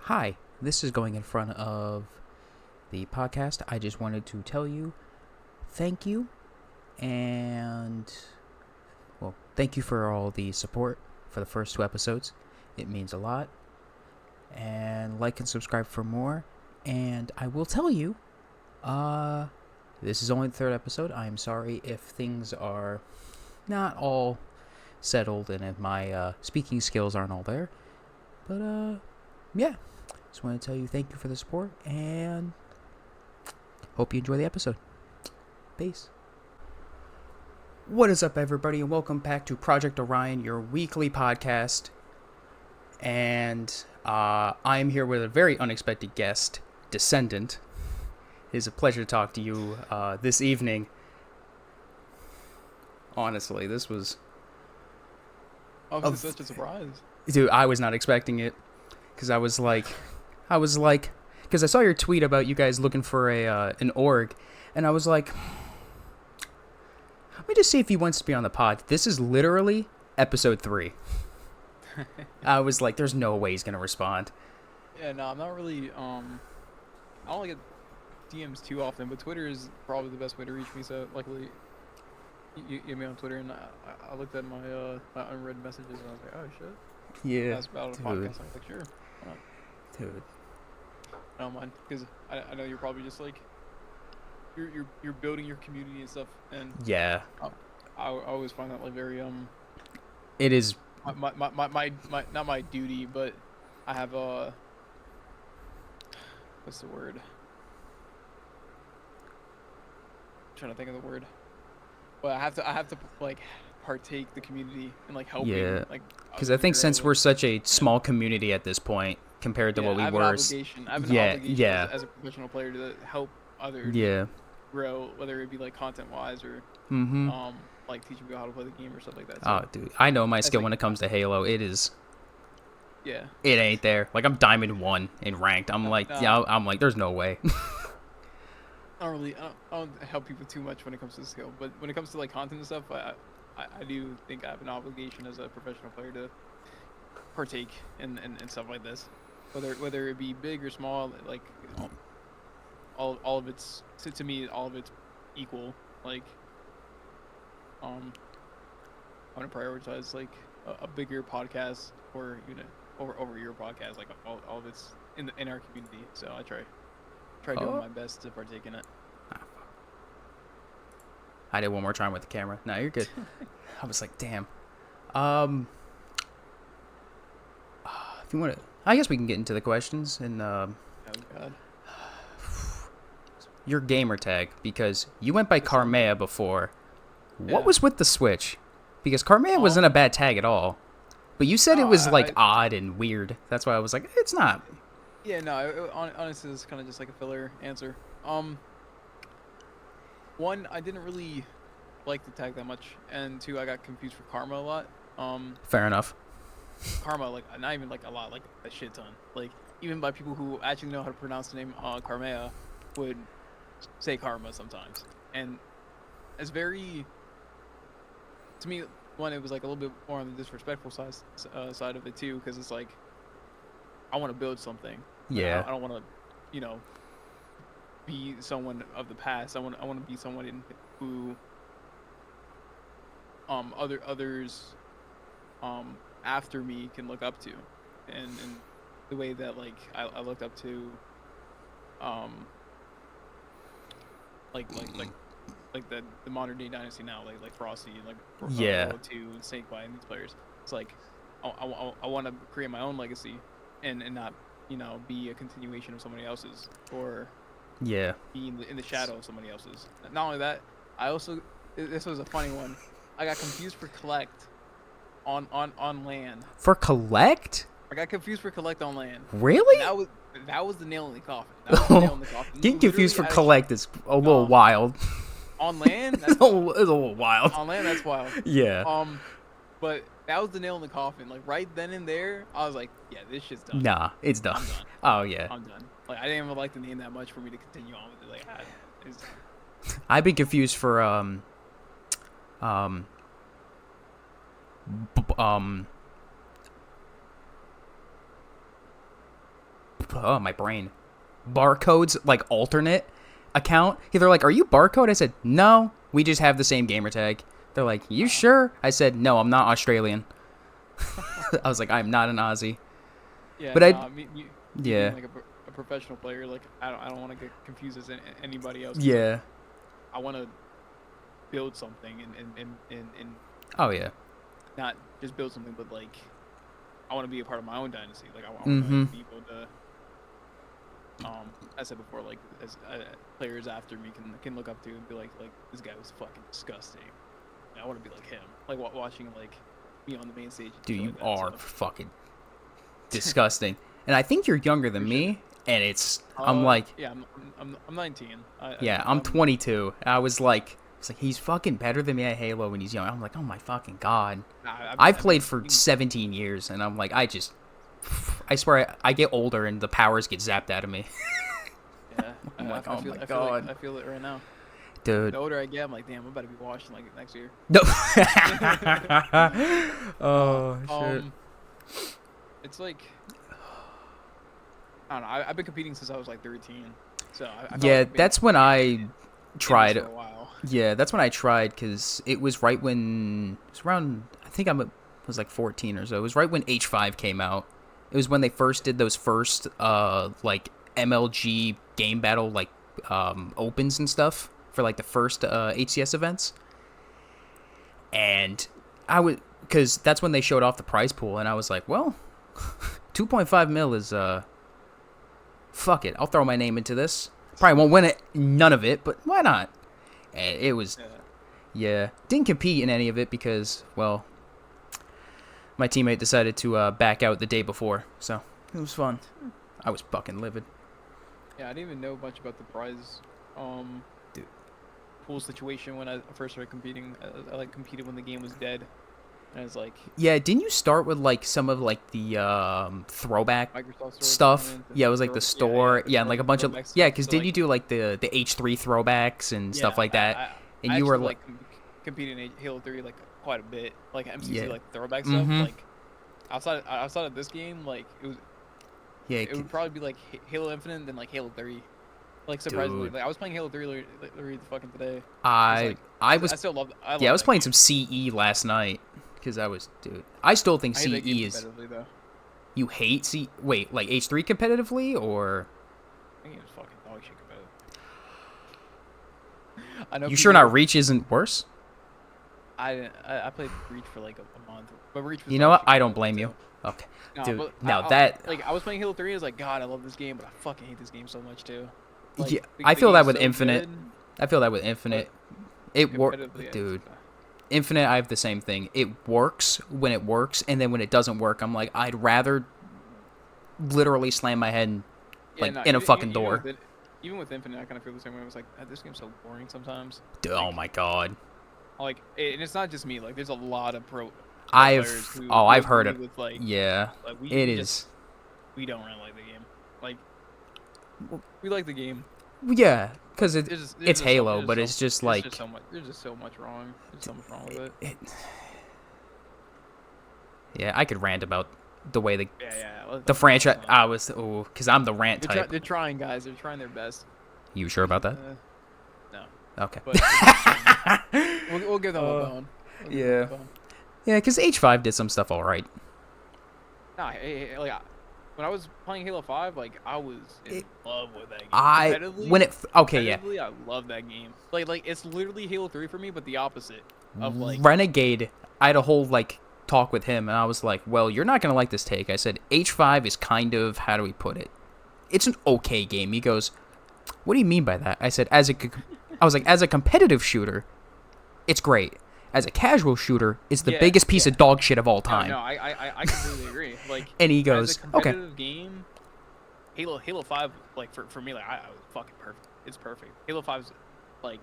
Hi, this is going in front of the podcast. I just wanted to tell you thank you and, thank you for all the support for the first two episodes. It means a lot. And like and subscribe for more. And I will tell you, this is only the third episode. I am sorry if things are not all settled and if my speaking skills aren't all there. But, yeah. Just want to tell you thank you for the support and hope you enjoy the episode. Peace. What is up, everybody, and welcome back to Project Orion, your weekly podcast. And I am here with a very unexpected guest, Descendant. It is a pleasure to talk to you this evening. Honestly, this was... Obviously, such a surprise. Dude, I was not expecting it. Because I was like, because I saw your tweet about you guys looking for an org, and I was like, let me just see if he wants to be on the pod. This is literally episode 3. I was like, there's no way he's gonna respond. Yeah, no, I'm not really. I don't get DMs too often, but Twitter is probably the best way to reach me. So luckily, you get me on Twitter, and I looked at my unread messages, and I was like, oh shit. Yeah. That's about a podcast. I was like, sure. Dude. I don't mind, because I know you're probably just like you're building your community and stuff, and Yeah. I always find that like very It is. my not my duty, but I have what's the word? I'm trying to think of the word. But I have to like partake the community and like helping. Yeah. Like, Because I think since we're such a small community at this point compared to what we I have were. an obligation. I have an obligation Yeah. as a professional player to help others. Yeah. Grow, whether it be like content wise or like teaching people how to play the game or stuff like that. So, Oh, dude, I know my skill when it comes to Halo. It is. yeah. It ain't there. Like, I'm Diamond 1 in ranked. I'm like, there's no way. I don't help people too much when it comes to the skill, but when it comes to like content and stuff, I do think I have an obligation as a professional player to partake in stuff like this, whether it be big or small. Like all of it's to me, all of it's equal. Like I want to prioritize like a bigger podcast or over your podcast. Like all of it's in our community, so I try doing my best to partake in it. I did one more try with the camera. No, you're good. I was like, damn. If you want to, I guess we can get into the questions and Oh God. Your gamer tag, because you went by Carmea before. What Yeah. was with the switch? Because Carmea wasn't a bad tag at all, but you said it was like odd and weird. That's why I was like, it's not. Yeah, no. Honestly, it's kind of just like a filler answer. One, I didn't really like the tag that much, and two, I got confused for Karma a lot. Fair enough. Karma, like not even like a lot, like a shit ton. Like even by people who actually know how to pronounce the name Carmea would say Karma sometimes, and it's very, to me, one, it was like a little bit more on the disrespectful side of it too, because it's like I want to build something. Yeah. I don't want to, be someone of the past. I want to be someone who others after me can look up to, and the way that like I looked up to like the modern day dynasty now, like Frosty, like Yeah. 2 and Snakebite and these players. It's like I want to create my own legacy and not be a continuation of somebody else's, or Yeah. be in the shadow of somebody else's. Not only that, I also, this was a funny one, I got confused for collect on LAN. For collect? I got confused for collect on LAN. Really? That was the nail in the coffin. That was the nail in the coffin. Getting confused for Literally, collect is a little wild. On LAN, It's a little wild. on LAN, that's wild. Yeah. But that was the nail in the coffin. Like right then and there, I was like, yeah, this shit's done. Nah, it's done. I'm done. Oh yeah. I'm done. Like I didn't even like the name that much for me to continue on with it. Like I've been confused for my brain. Barcode's like alternate account. They're like, "Are you Barcode?" I said, "No, we just have the same gamer tag." They're like, "You sure?" I said, "No, I'm not Australian." I was like, "I'm not an Aussie." Yeah, But me yeah, being like a professional player, like I don't want to get confused as anybody else. yeah. I want to build something and Oh yeah. not just build something, but like I want to be a part of my own dynasty. Like I want Mm-hmm. people to, I said before, like as players after me can look up to and be like this guy was fucking disgusting. And I want to be like him. Like watching like me on the main stage. Dude, you like that, are so. fucking disgusting. And I think you're younger than me. And I'm like, yeah, I'm 19. I'm 22. I was like, he's fucking better than me at Halo when he's young. I'm like, oh my fucking god. I've played for 17 years, and I'm like, I swear I get older and the powers get zapped out of me. Yeah, I'm like, oh my I god. I feel it right now. Dude. The older I get, I'm like, damn, I'm about to be washed like next year. No. Oh shit. It's like, I don't know. I've been competing since I was like 13. So That's when I tried. For a while. Yeah, that's when I tried because it was right when it was around. I think was like 14 or so. It was right when H5 came out. It was when they first did those first like MLG game battle like opens and stuff for like the first HCS events. And because that's when they showed off the prize pool, and I was like, well, 2.5 mil is fuck it, I'll throw my name into this. Probably won't win none of it, but why not? And it was, didn't compete in any of it because, well, my teammate decided to back out the day before, so it was fun. I was fucking livid. Yeah, I didn't even know much about the prize pool situation when I first started competing. I like competed when the game was dead. And I was like, yeah, didn't you start with like some of like the throwback stuff? Yeah, it was like the store, and like a bunch of because did you do like the H3 throwbacks and stuff like that? And I you were like competing in Halo 3 like quite a bit, like MCC like throwback stuff. Like outside of this game, like it was. Yeah, it would probably be like Halo Infinite and then like Halo 3. Like surprisingly, like I was playing Halo 3 literally fucking today. I still love. I was playing game. some CE last night because I still think CE is. You hate CE? Wait, like H3 competitively or? I think it was fucking dog shit competitive. I know. You sure not Reach isn't worse? I played Reach for like a month, but Reach was. You know what? I don't blame you. Okay. Dude, I was playing Halo 3. I was like, God, I love this game, but I fucking hate this game so much too. Like, yeah, I feel that with Infinite. I feel that with Infinite. It works, dude. Infinite, I have the same thing. It works when it works, and then when it doesn't work, I'm like, I'd rather literally slam my head in a fucking door. Even with Infinite, I kind of feel the same way. I was like, this game's so boring sometimes. Dude, oh my god. Like, and it's not just me. Like, there's a lot of pro. I've heard it. Like, yeah, it is. We don't really like the game. Like, we like the game. Yeah, because it's Halo, but it's just like there's just so much wrong. There's so much wrong with it. Yeah, I could rant about the way the franchise. Because I'm the rant type. They're trying, guys. They're trying their best. You sure about that? No. Okay. But, we'll give them a bone. Yeah, because H5 did some stuff all right. Nah, like when I was playing Halo 5, like I was in love with that game. I love that game. Like it's literally Halo 3 for me, but the opposite of like Renegade. I had a whole like talk with him, and I was like, "Well, you're not gonna like this take." I said, "H5 is kind of, how do we put it? It's an okay game." He goes, "What do you mean by that?" I said, as a competitive shooter, it's great. As a casual shooter, it's the biggest piece of dog shit of all time." No, I completely agree. Like, and he goes, as a competitive game, Halo 5, like for me, like I was fucking perfect. It's perfect. Halo 5's like,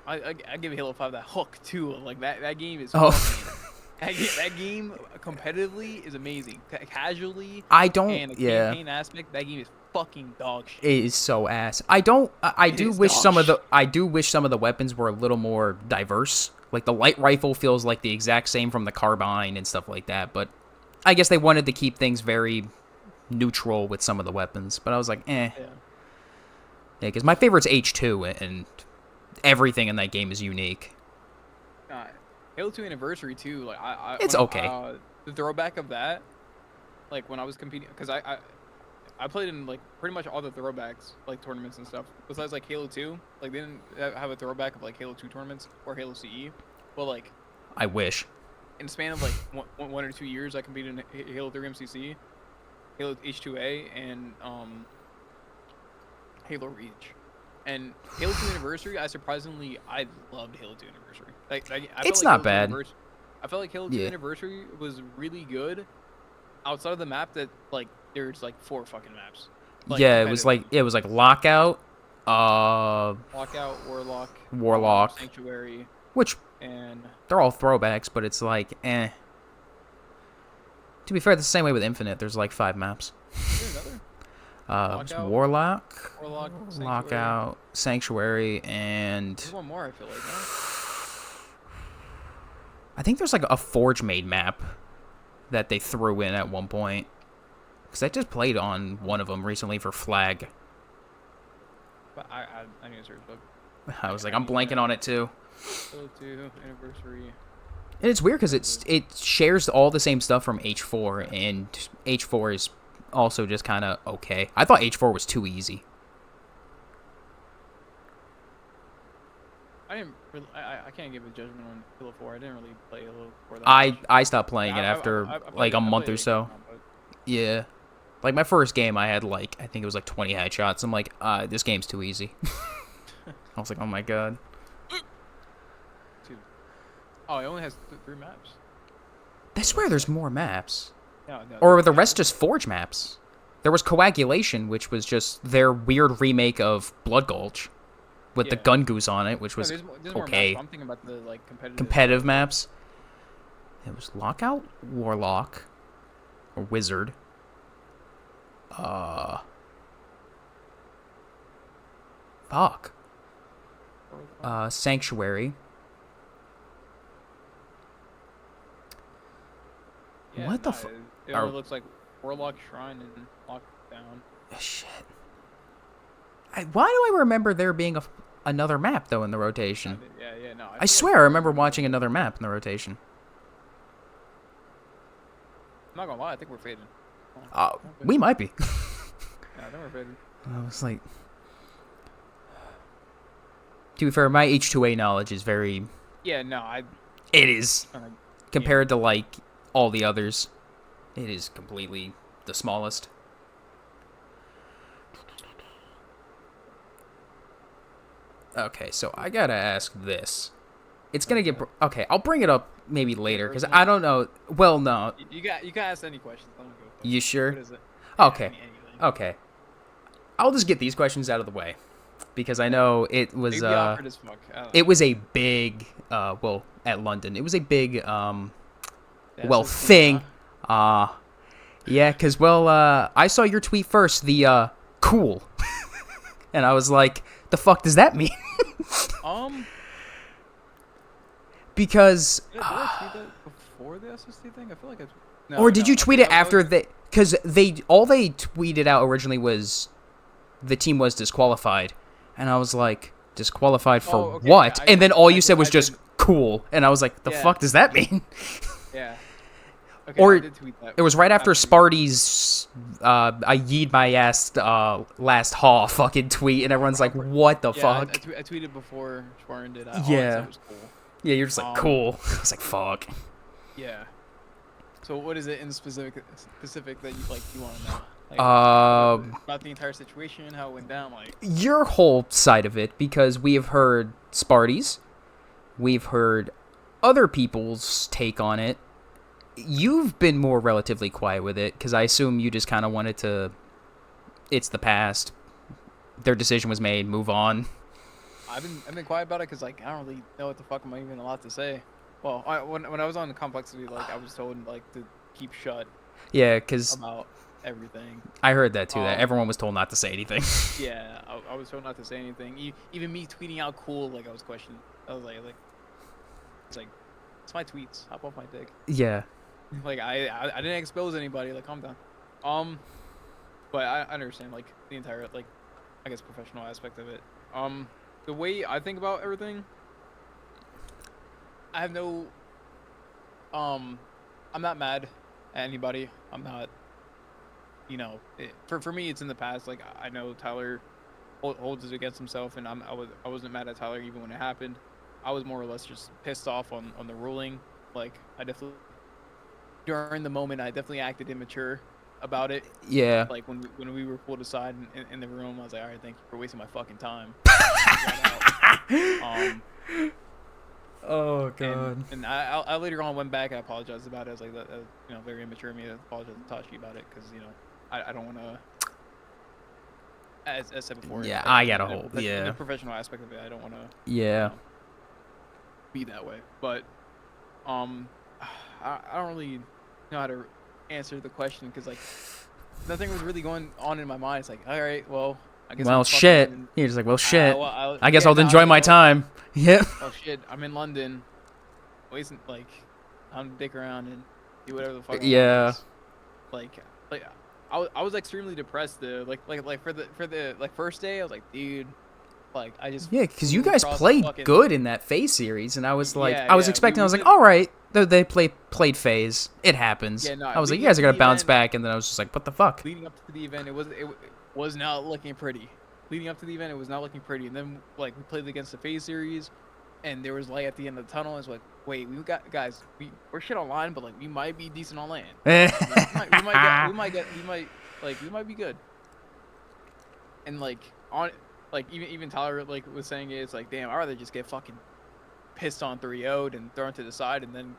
I give Halo 5 that hook too. Like that game is. That game competitively is amazing. Casually, and the campaign aspect, that game is fucking dog shit. It is so ass. I do wish some of the weapons were a little more diverse. Like the light rifle feels like the exact same from the carbine and stuff like that. But I guess they wanted to keep things very neutral with some of the weapons, but I was like, eh. Yeah. Yeah, because my favorite's H2, and everything in that game is unique. Uh, Halo 2 Anniversary too. Like It's when okay. the throwback of that, like when I was competing, because I played in like pretty much all the throwbacks, like tournaments and stuff. Besides like Halo 2, like they didn't have a throwback of like Halo 2 tournaments or Halo CE. But like I wish. in the span of like 1 or 2 years, I competed in Halo 3 MCC, Halo H2A, and Halo Reach. And Halo 2 Anniversary, I loved Halo 2 Anniversary. I It's felt not like bad. I felt like Halo 2 Yeah. Anniversary was really good outside of the map that, like, there's, like, 4 fucking maps. Like, Yeah, it was like Lockout, Lockout, Warlock, Sanctuary, which and... they're all throwbacks, but it's like, eh. To be fair, it's the same way with Infinite. There's like 5 maps. There's another? Lockout, Warlock, Sanctuary. Lockout, Sanctuary, and There's one more, I feel like, no? I think there's like a Forge made map that they threw in at one point. Because I just played on one of them recently for Flag. But I need to search up. I was like, I'm blanking on it too. Halo 2 Anniversary. And it's weird because it shares all the same stuff from H4, and H4 is also just kind of okay. I thought H4 was too easy. I can't give a judgment on Halo 4. I didn't really play Halo 4 that much. I stopped playing it I after like a I month played or it, so. but Yeah. Like my first game, I had like, I think it was like 20 headshots. I'm like, this game's too easy. I was like, oh my god. Two. Oh, it only has 3 maps. I swear there's more maps. No, Or the rest just Forge maps. There was Coagulation, which was just their weird remake of Blood Gulch with the Yeah. gun goose on it, which was there's more maps, okay. but I'm thinking about the like Competitive maps. It was Lockout, Warlock, or Wizard. Fuck. Sanctuary. Yeah, what the nah, fuck? It only looks like Warlock Shrine and Lockdown. Shit. Why do I remember there being another map though in the rotation? Yeah, no. I swear I remember watching another map in the rotation. I'm not gonna lie, I think we're fading. We might be. Yeah, I think we're fading. I was like, to be fair, my H2A knowledge is very. Yeah, no, It is compared to like all the others. It is completely the smallest. Okay, so I gotta ask this. It's gonna get okay. I'll bring it up maybe later because I don't know. Well, no. You can ask any questions. I don't give a fuck. You sure? What is it? Okay. Anything. Okay. I'll just get these questions out of the way because I know it was They'd be awkward as fuck. it was a big well at London. It was a big That's thing. Yeah, because I saw your tweet first, the cool. And I was like, the fuck does that mean? Because did I tweet that before the SSD thing? I feel like or did you tweet it after they? Because they tweeted out originally was the team was disqualified, and I was like, disqualified for what? And then all you said was just cool, and I was like, the fuck does that mean? Yeah. Okay, or I did tweet that. it was right after Sparty's I yeed my ass last haul fucking tweet, and everyone's like, what the fuck? I tweeted before Spartan did. Yeah. It was cool. Yeah, you're just like, cool. I was like, fuck. Yeah. So what is it in specific that you want to know? Like, about the entire situation, how it went down, like your whole side of it, because we have heard Sparty's, we've heard other people's take on it. You've been more relatively quiet with it, because I assume you just kind of wanted to. It's the past. Their decision was made. Move on. I've been quiet about it because like I don't really know what the fuck am I even allowed to say. Well, when I was on the complexity, like I was told like to keep shut. Yeah, because about everything. I heard that too. That everyone was told not to say anything. Yeah, I was told not to say anything. Even me tweeting out cool, like I was questioned. I was like, it's my tweets. Hop off my dick. Yeah. Like I didn't expose anybody. Like calm down. but I understand like the entire like I guess professional aspect of it. The way I think about everything, I have no I'm not mad at anybody. I'm not, for me it's in the past. Like I know Tyler holds it against himself, and I wasn't mad at Tyler even when it happened. I was more or less just pissed off on the ruling. Like I definitely during the moment I definitely acted immature about it. Yeah. Like when we were pulled aside in the room, I was like, all right, thank you for wasting my fucking time. Oh god. And I later on went back and apologized about it. I was like, that, very immature of me to apologize to Tashi about it because I don't want to. As I said before. Yeah, like, I got a whole in the professional aspect of it, I don't want to. Yeah. Be that way, but I don't really know how to answer the question because like nothing was really going on in my mind. It's like, all right, well, I guess. Well, shit. You're just like, well, shit. I guess yeah, I'll enjoy my time. Yep. Oh shit, I'm in London, wasting like, I'm to dick around and do whatever the fuck. Yeah. Like I was extremely depressed though. Like for the like first day, I was like, dude. Like I just because you guys played good in that phase series, and I was like, I was expecting, I was like, all right, they played phase, it happens. Yeah, no, I was like, you guys are gonna bounce back, and then I was just like, what the fuck? Leading up to the event, it was not looking pretty. Leading up to the event, it was not looking pretty, and then like we played against the phase series, and there was light at the end of the tunnel. It's like, wait, we got guys, we're shit online, but like we might be decent on land. we might be good. And like on. Like even Tyler like was saying it's like, damn, I'd rather just get fucking pissed on 3-0'd and thrown to the side and then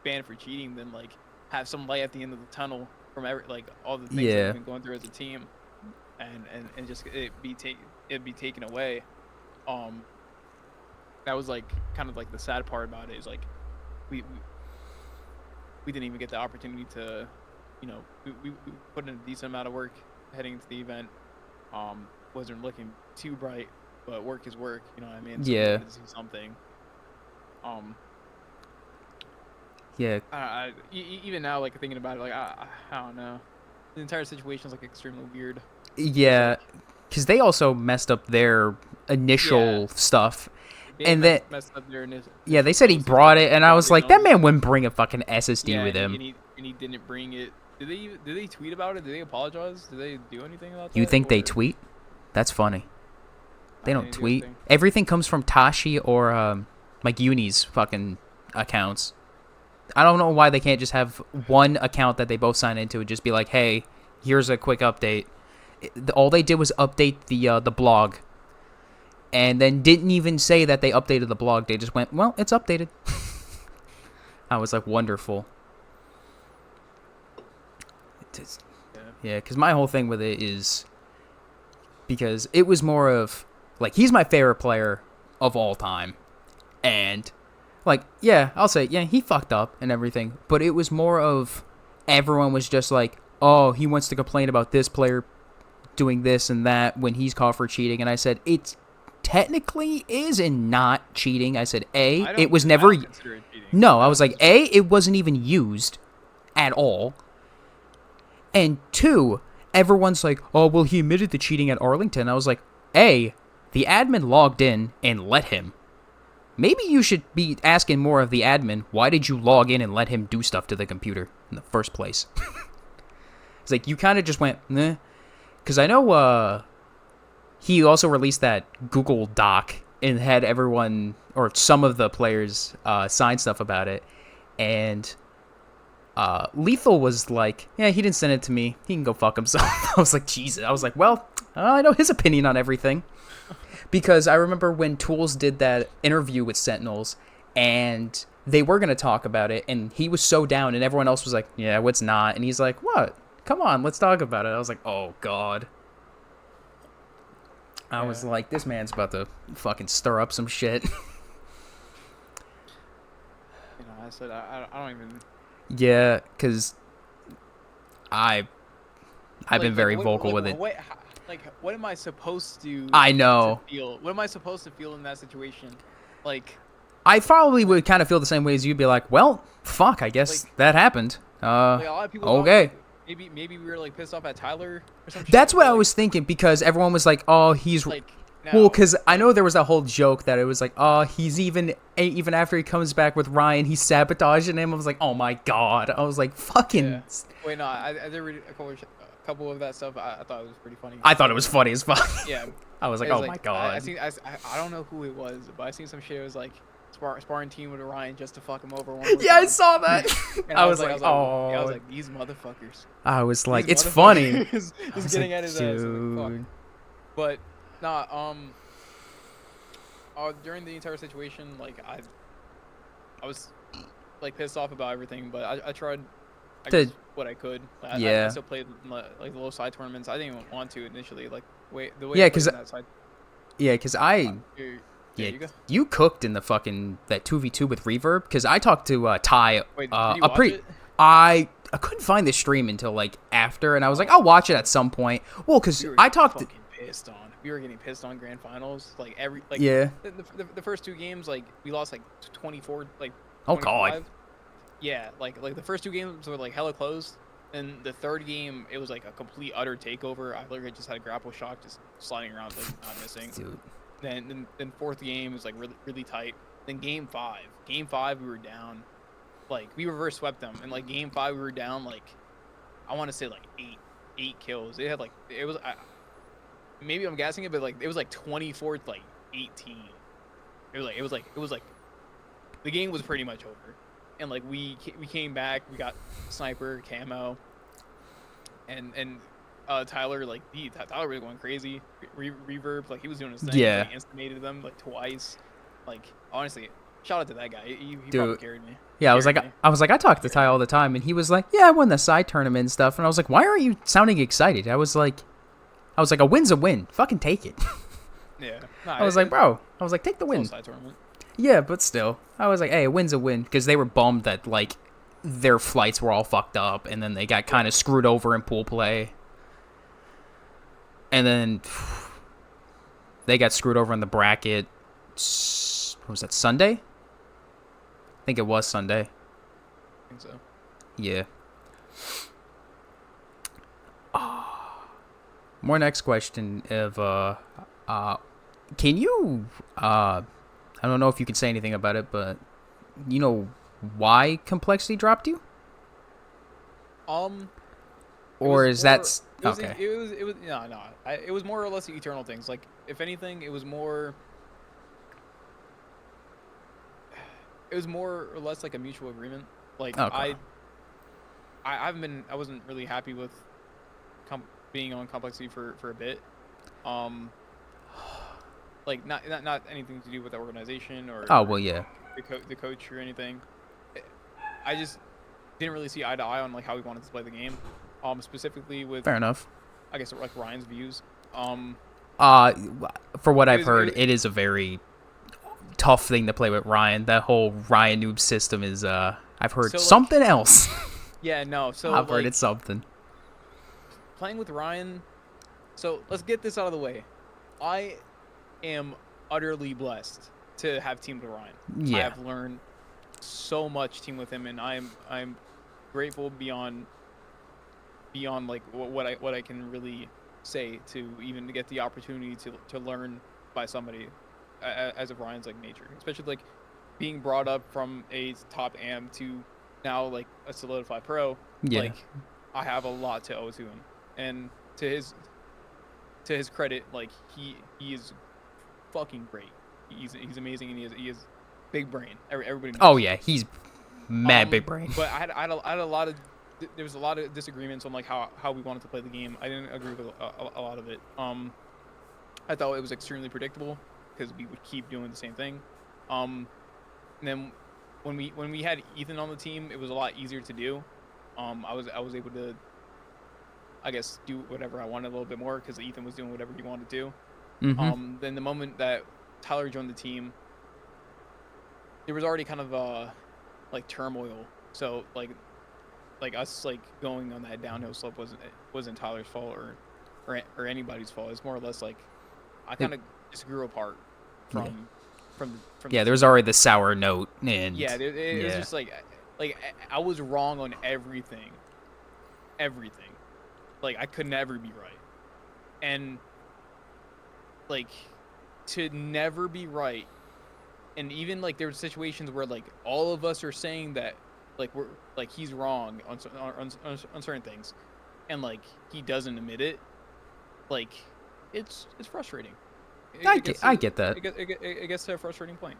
banned for cheating than like have some light at the end of the tunnel from all the things that we've been going through as a team, and just it'd be taken away. That was like kind of like the sad part about it is like we didn't even get the opportunity to, we put in a decent amount of work heading into the event. Wasn't looking too bright, but work is work, you know what I mean? So yeah. To see something. Yeah. Even now, like thinking about it, like I don't know, the entire situation is like extremely weird. Yeah, because they also messed up their initial stuff, and then messed up their initial. Yeah, they said he brought it, and I was like, that man wouldn't bring a fucking SSD with him. And he didn't bring it. Did they tweet about it? Did they apologize? Did they do anything about that? You think they tweet? That's funny. They don't tweet. Everything comes from Tashi or like Uni's fucking accounts. I don't know why they can't just have one account that they both sign into and just be like, hey, here's a quick update. All they did was update the blog, and then didn't even say that they updated the blog. They just went, well, it's updated. I was like, wonderful. Yeah, because my whole thing with it is because it was more of like, he's my favorite player of all time, and like, yeah, I'll say, yeah, he fucked up and everything, but it was more of everyone was just like, oh, he wants to complain about this player doing this and that when he's caught for cheating. And I said, it technically is and not cheating. I said, it was never. No, I was like, it wasn't even used at all. And 2, everyone's like, oh, well, he admitted to cheating at Arlington. I was like, the admin logged in and let him. Maybe you should be asking more of the admin, why did you log in and let him do stuff to the computer in the first place? It's like, you kind of just went, nah. Because I know he also released that Google Doc and had everyone, or some of the players, sign stuff about it. And Lethal was like, yeah, he didn't send it to me. He can go fuck himself. I was like, Jesus. I was like, well, I know his opinion on everything. Because I remember when Tools did that interview with Sentinels, and they were going to talk about it, and he was so down, and everyone else was like, yeah, what's not? And he's like, what? Come on, let's talk about it. I was like, oh, God. I was like, this man's about to fucking stir up some shit. I said, I don't even... Yeah, because I've been very vocal with it. What am I supposed to? I know. Feel? What am I supposed to feel in that situation? Like, I probably would kind of feel the same way as you'd be like, well, fuck, I guess that happened. a lot of people okay. maybe we were like pissed off at Tyler or some shit. That's what I like, was thinking, because everyone was like, "Oh, he's like well," no, because I know there was that whole joke that it was like, "Oh, he's even after he comes back with Ryan, he's sabotaging him." I was like, "Oh my god!" I was like, yeah. "Fucking." Wait, no, I did read a couple of that stuff. I thought it was pretty funny. I thought it was funny as fuck. Yeah, I was like, it was "Oh my like god." I don't know who it was, but I seen some shit. It was like sparring team with Orion just to fuck him over one more Yeah, I time. saw that. And I was like, yeah, "Oh." I was like, these motherfuckers. I was like, These "It's funny." motherfuckers I Just was getting like, at his ass. I was like, fuck. "Dude." But nah, during the entire situation, like I was like pissed off about everything, but I tried what I could. I Yeah. still played like the little side tournaments. I didn't even want to initially. Like the way Yeah, I played because in that side. yeah, You go. you cooked in the fucking that 2v2 with Reverb, because I talked to Ty. Wait, did you watch it? I couldn't find the stream until like after, and I was like, I'll watch it at some point. Well, because I talked. Fucking pissed on. We were getting pissed on grand finals. Like Yeah. The first two games, like we lost like 24 like. Oh 25. god. Yeah, like the first two games were like hella close, and the third game it was like a complete utter takeover. I literally just had a grapple shock, just sliding around like not missing. Dude. Then fourth game was like really tight. Then game five we were down, like we reverse swept them, and like game five we were down like I want to say like eight kills. They had like it was maybe I'm guessing it, but like it was like 24 to like 18. It was like the game was pretty much over. And like we came back, we got sniper camo, and Tyler Tyler was going crazy. Reverb, like he was doing his thing. Yeah. He instigated them like twice. Like honestly, shout out to that guy. He Dude. probably carried me. Yeah, I was like, I talk to Ty all the time, and he was like, "Yeah, I won the side tournament and stuff." And I was like, "Why aren't you sounding excited?" I was like, "A win's a win. Fucking take it." Yeah. I was like, "Bro," I was like, "Take the win." Side tournament. Yeah, but still, I was like, "Hey, a win's a win," because they were bummed that like their flights were all fucked up, and then they got kind of screwed over in pool play, and then they got screwed over in the bracket. What was that, Sunday? I think it was Sunday. I think so. Yeah. More next question of can you I don't know if you can say anything about it, but you know why Complexity dropped you? Or is that okay? It was no. It was more or less the eternal things. Like if anything, it was more or less like a mutual agreement. Like Okay. I wasn't really happy with being on Complexity for a bit. Like not anything to do with the organization or Oh well, yeah. the coach or anything. I just didn't really see eye to eye on like how we wanted to play the game. Specifically with Fair enough. I guess like Ryan's views. For what I've heard, it is a very tough thing to play with Ryan. That whole Ryan noob system is I've heard something else. Yeah, no. So I've heard it's something. Playing with Ryan. So let's get this out of the way. I am utterly blessed to have teamed with Ryan. Yeah. I have learned so much team with him, and I'm grateful beyond like what I can really say to even to get the opportunity to learn by somebody as of Ryan's like nature, especially like being brought up from a top am to now like a solidified pro. Yeah. Like I have a lot to owe to him, and to his credit, like he is fucking great. He's amazing, and he has big brain. Everybody knows. Oh yeah, he's mad big brain. But I had a lot of there was a lot of disagreements on like how we wanted to play the game. I didn't agree with a lot of it. I thought it was extremely predictable because we would keep doing the same thing. And then when we had Ethan on the team, it was a lot easier to do. I was able to, I guess, do whatever I wanted a little bit more because Ethan was doing whatever he wanted to do. Mm-hmm. Then the moment that Tyler joined the team, there was already kind of like turmoil. So like us like going on that downhill slope wasn't Tyler's fault or anybody's fault. It's more or less like I kind of just grew apart from yeah, there was already the sour note, and it was just like I was wrong on everything, everything. Like I could never be right. And like to never be right, and even like there's situations where like all of us are saying that like we're like he's wrong on certain things, and like he doesn't admit it. Like it's frustrating. I get that. It gets to a frustrating point.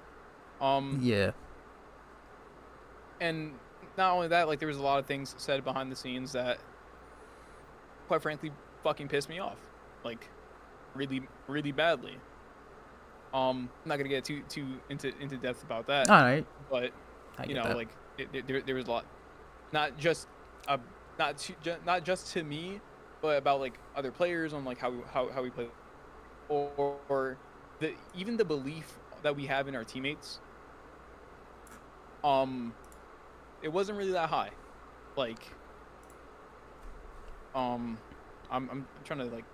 Um, Yeah. and not only that, like there was a lot of things said behind the scenes that, quite frankly, fucking pissed me off, like really, really badly. I'm not gonna get too into depth about that, All right. but I you get know, that. like there was a lot, not just not just to me, but about like other players on like how we play, or the even the belief that we have in our teammates. Um, it wasn't really that high. Like, um, I'm trying to like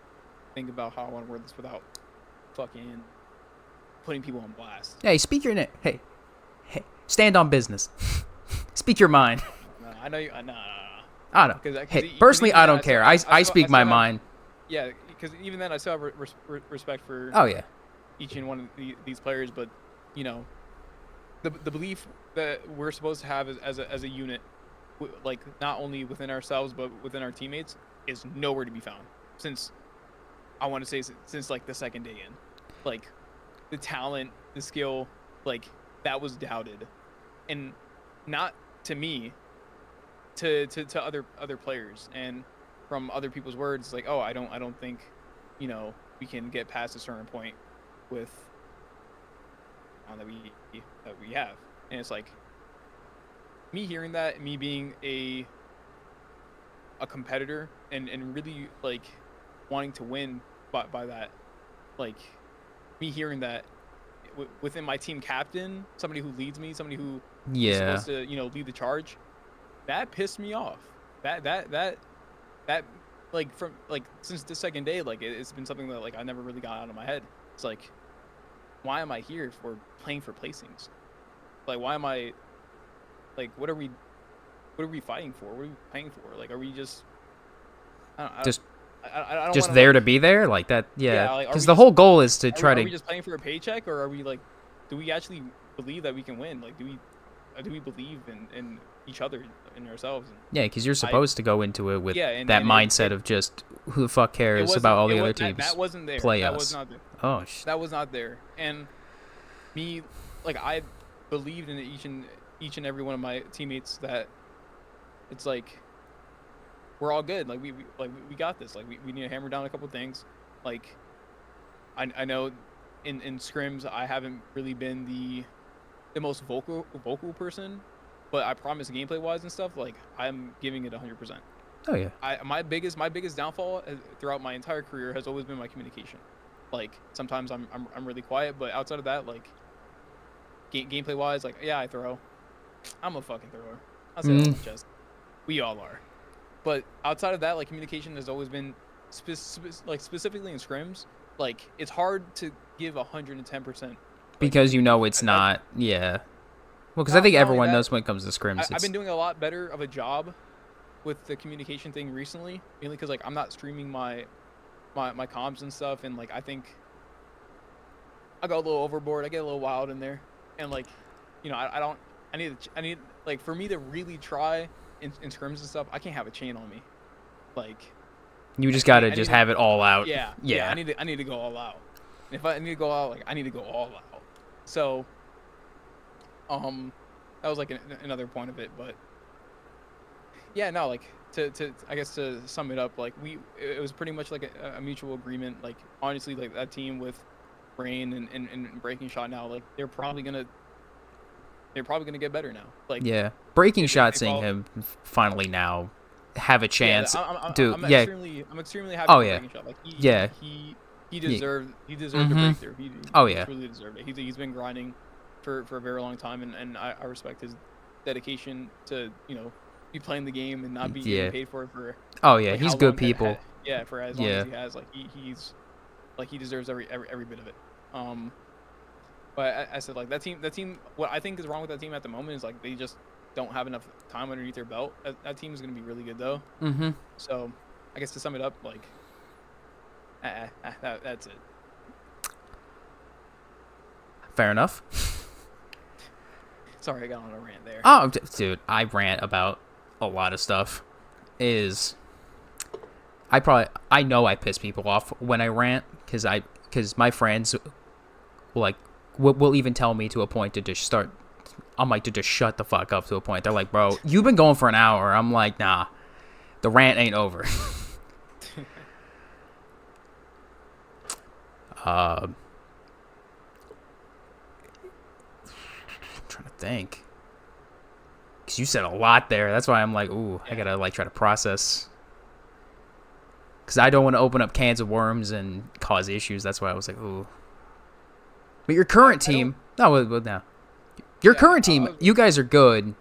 think about how I want to word this without fucking putting people on blast. Hey, speak your name. Hey, stand on business. Speak your mind. No, I know you. No, no, no. I don't know. Hey, personally, I don't care. I speak my mind. Yeah, because even then, I still have respect for. Oh yeah. Each and one of these players, but you know, the belief that we're supposed to have as a unit, like not only within ourselves but within our teammates, is nowhere to be found. Since I want to say since like the second day in, like the talent, the skill, like that was doubted, and not to me, to other players, and from other people's words, like, oh, I don't think, you know, we can get past a certain point with that we have. And it's like me hearing that, me being a competitor, and really like wanting to win by that, like me hearing that within my team captain, somebody who leads me, somebody who is Yeah. supposed to, you know, lead the charge, that pissed me off. That like from like since the second day, like it's been something that like I never really got out of my head. It's like, why am I here for playing for placings? Like, why am I, like, what are we fighting for? What are we playing for? Like, are we just, Just I don't just wanna, there like, to be there, like that. Yeah. like, Because the whole goal is to try are we to. just playing for a paycheck, or are we like, do we actually believe that we can win? Like, do we believe in each other, in ourselves? And Yeah, because you're supposed to go into it with and that mindset of just who the fuck it cares wasn't, about all the it other was, teams. that wasn't there. Play That us. was not there. Oh That was not there. And me, like, I believed in each and every one of my teammates that it's like we're all good. Like we got this. Like we need to hammer down a couple things. Like I know in scrims I haven't really been the most vocal person, but I promise gameplay wise and stuff, like I'm giving it 100%. Oh yeah. My biggest downfall throughout my entire career has always been my communication. Like sometimes I'm really quiet, but outside of that, like gameplay wise, like yeah, I throw. I'm a fucking thrower. I'll say that on my chest. We all are. But outside of that, like communication has always been like specifically in scrims, like it's hard to give 110%. Because you know it's not. Yeah. Well, because I think not only everyone that, knows when it comes to scrims. I've been doing a lot better of a job with the communication thing recently, mainly because like I'm not streaming my comms and stuff, and like I think I go a little overboard. I get a little wild in there, and like, you know, I need like for me to really try in scrims and stuff. I can't have a chain on me, like. You just gotta just have it all out. Yeah. I need to go all out. And if I need to go out, like I need to go all out. So, that was like another point of it, but yeah, no, like to I guess to sum it up, like it was pretty much like a mutual agreement. Like honestly, like that team with Rain and Breaking Shot now, like they're probably gonna get better now. Like yeah, Breaking Shot, seeing him finally now have a chance. I'm extremely happy. Oh with yeah. Breaking Shot. Like he deserved. the breakthrough. He Yeah. truly deserved it. He's been grinding for a very long time, and I respect his dedication to, you know, be playing the game and not be getting paid for it for. Oh yeah, like, he's good people. For as long as he has, like he's like he deserves every bit of it. But I said like that team. What I think is wrong with that team at the moment is like they just don't have enough time underneath their belt. That team is going to be really good though. Mm-hmm. So I guess to sum it up, like, that's it. Fair enough. Sorry, I got on a rant there. Oh, dude, I rant about a lot of stuff. I know I piss people off when I rant because my friends will even tell me to a point to just start. I'm like, to just shut the fuck up to a point. They're like, bro, you've been going for an hour. I'm like, nah, the rant ain't over. I'm trying to think. Because you said a lot there. That's why I'm like, ooh, I gotta like try to process. Because I don't want to open up cans of worms and cause issues. That's why I was like, ooh. But your current team, no. Your current team, you guys are good.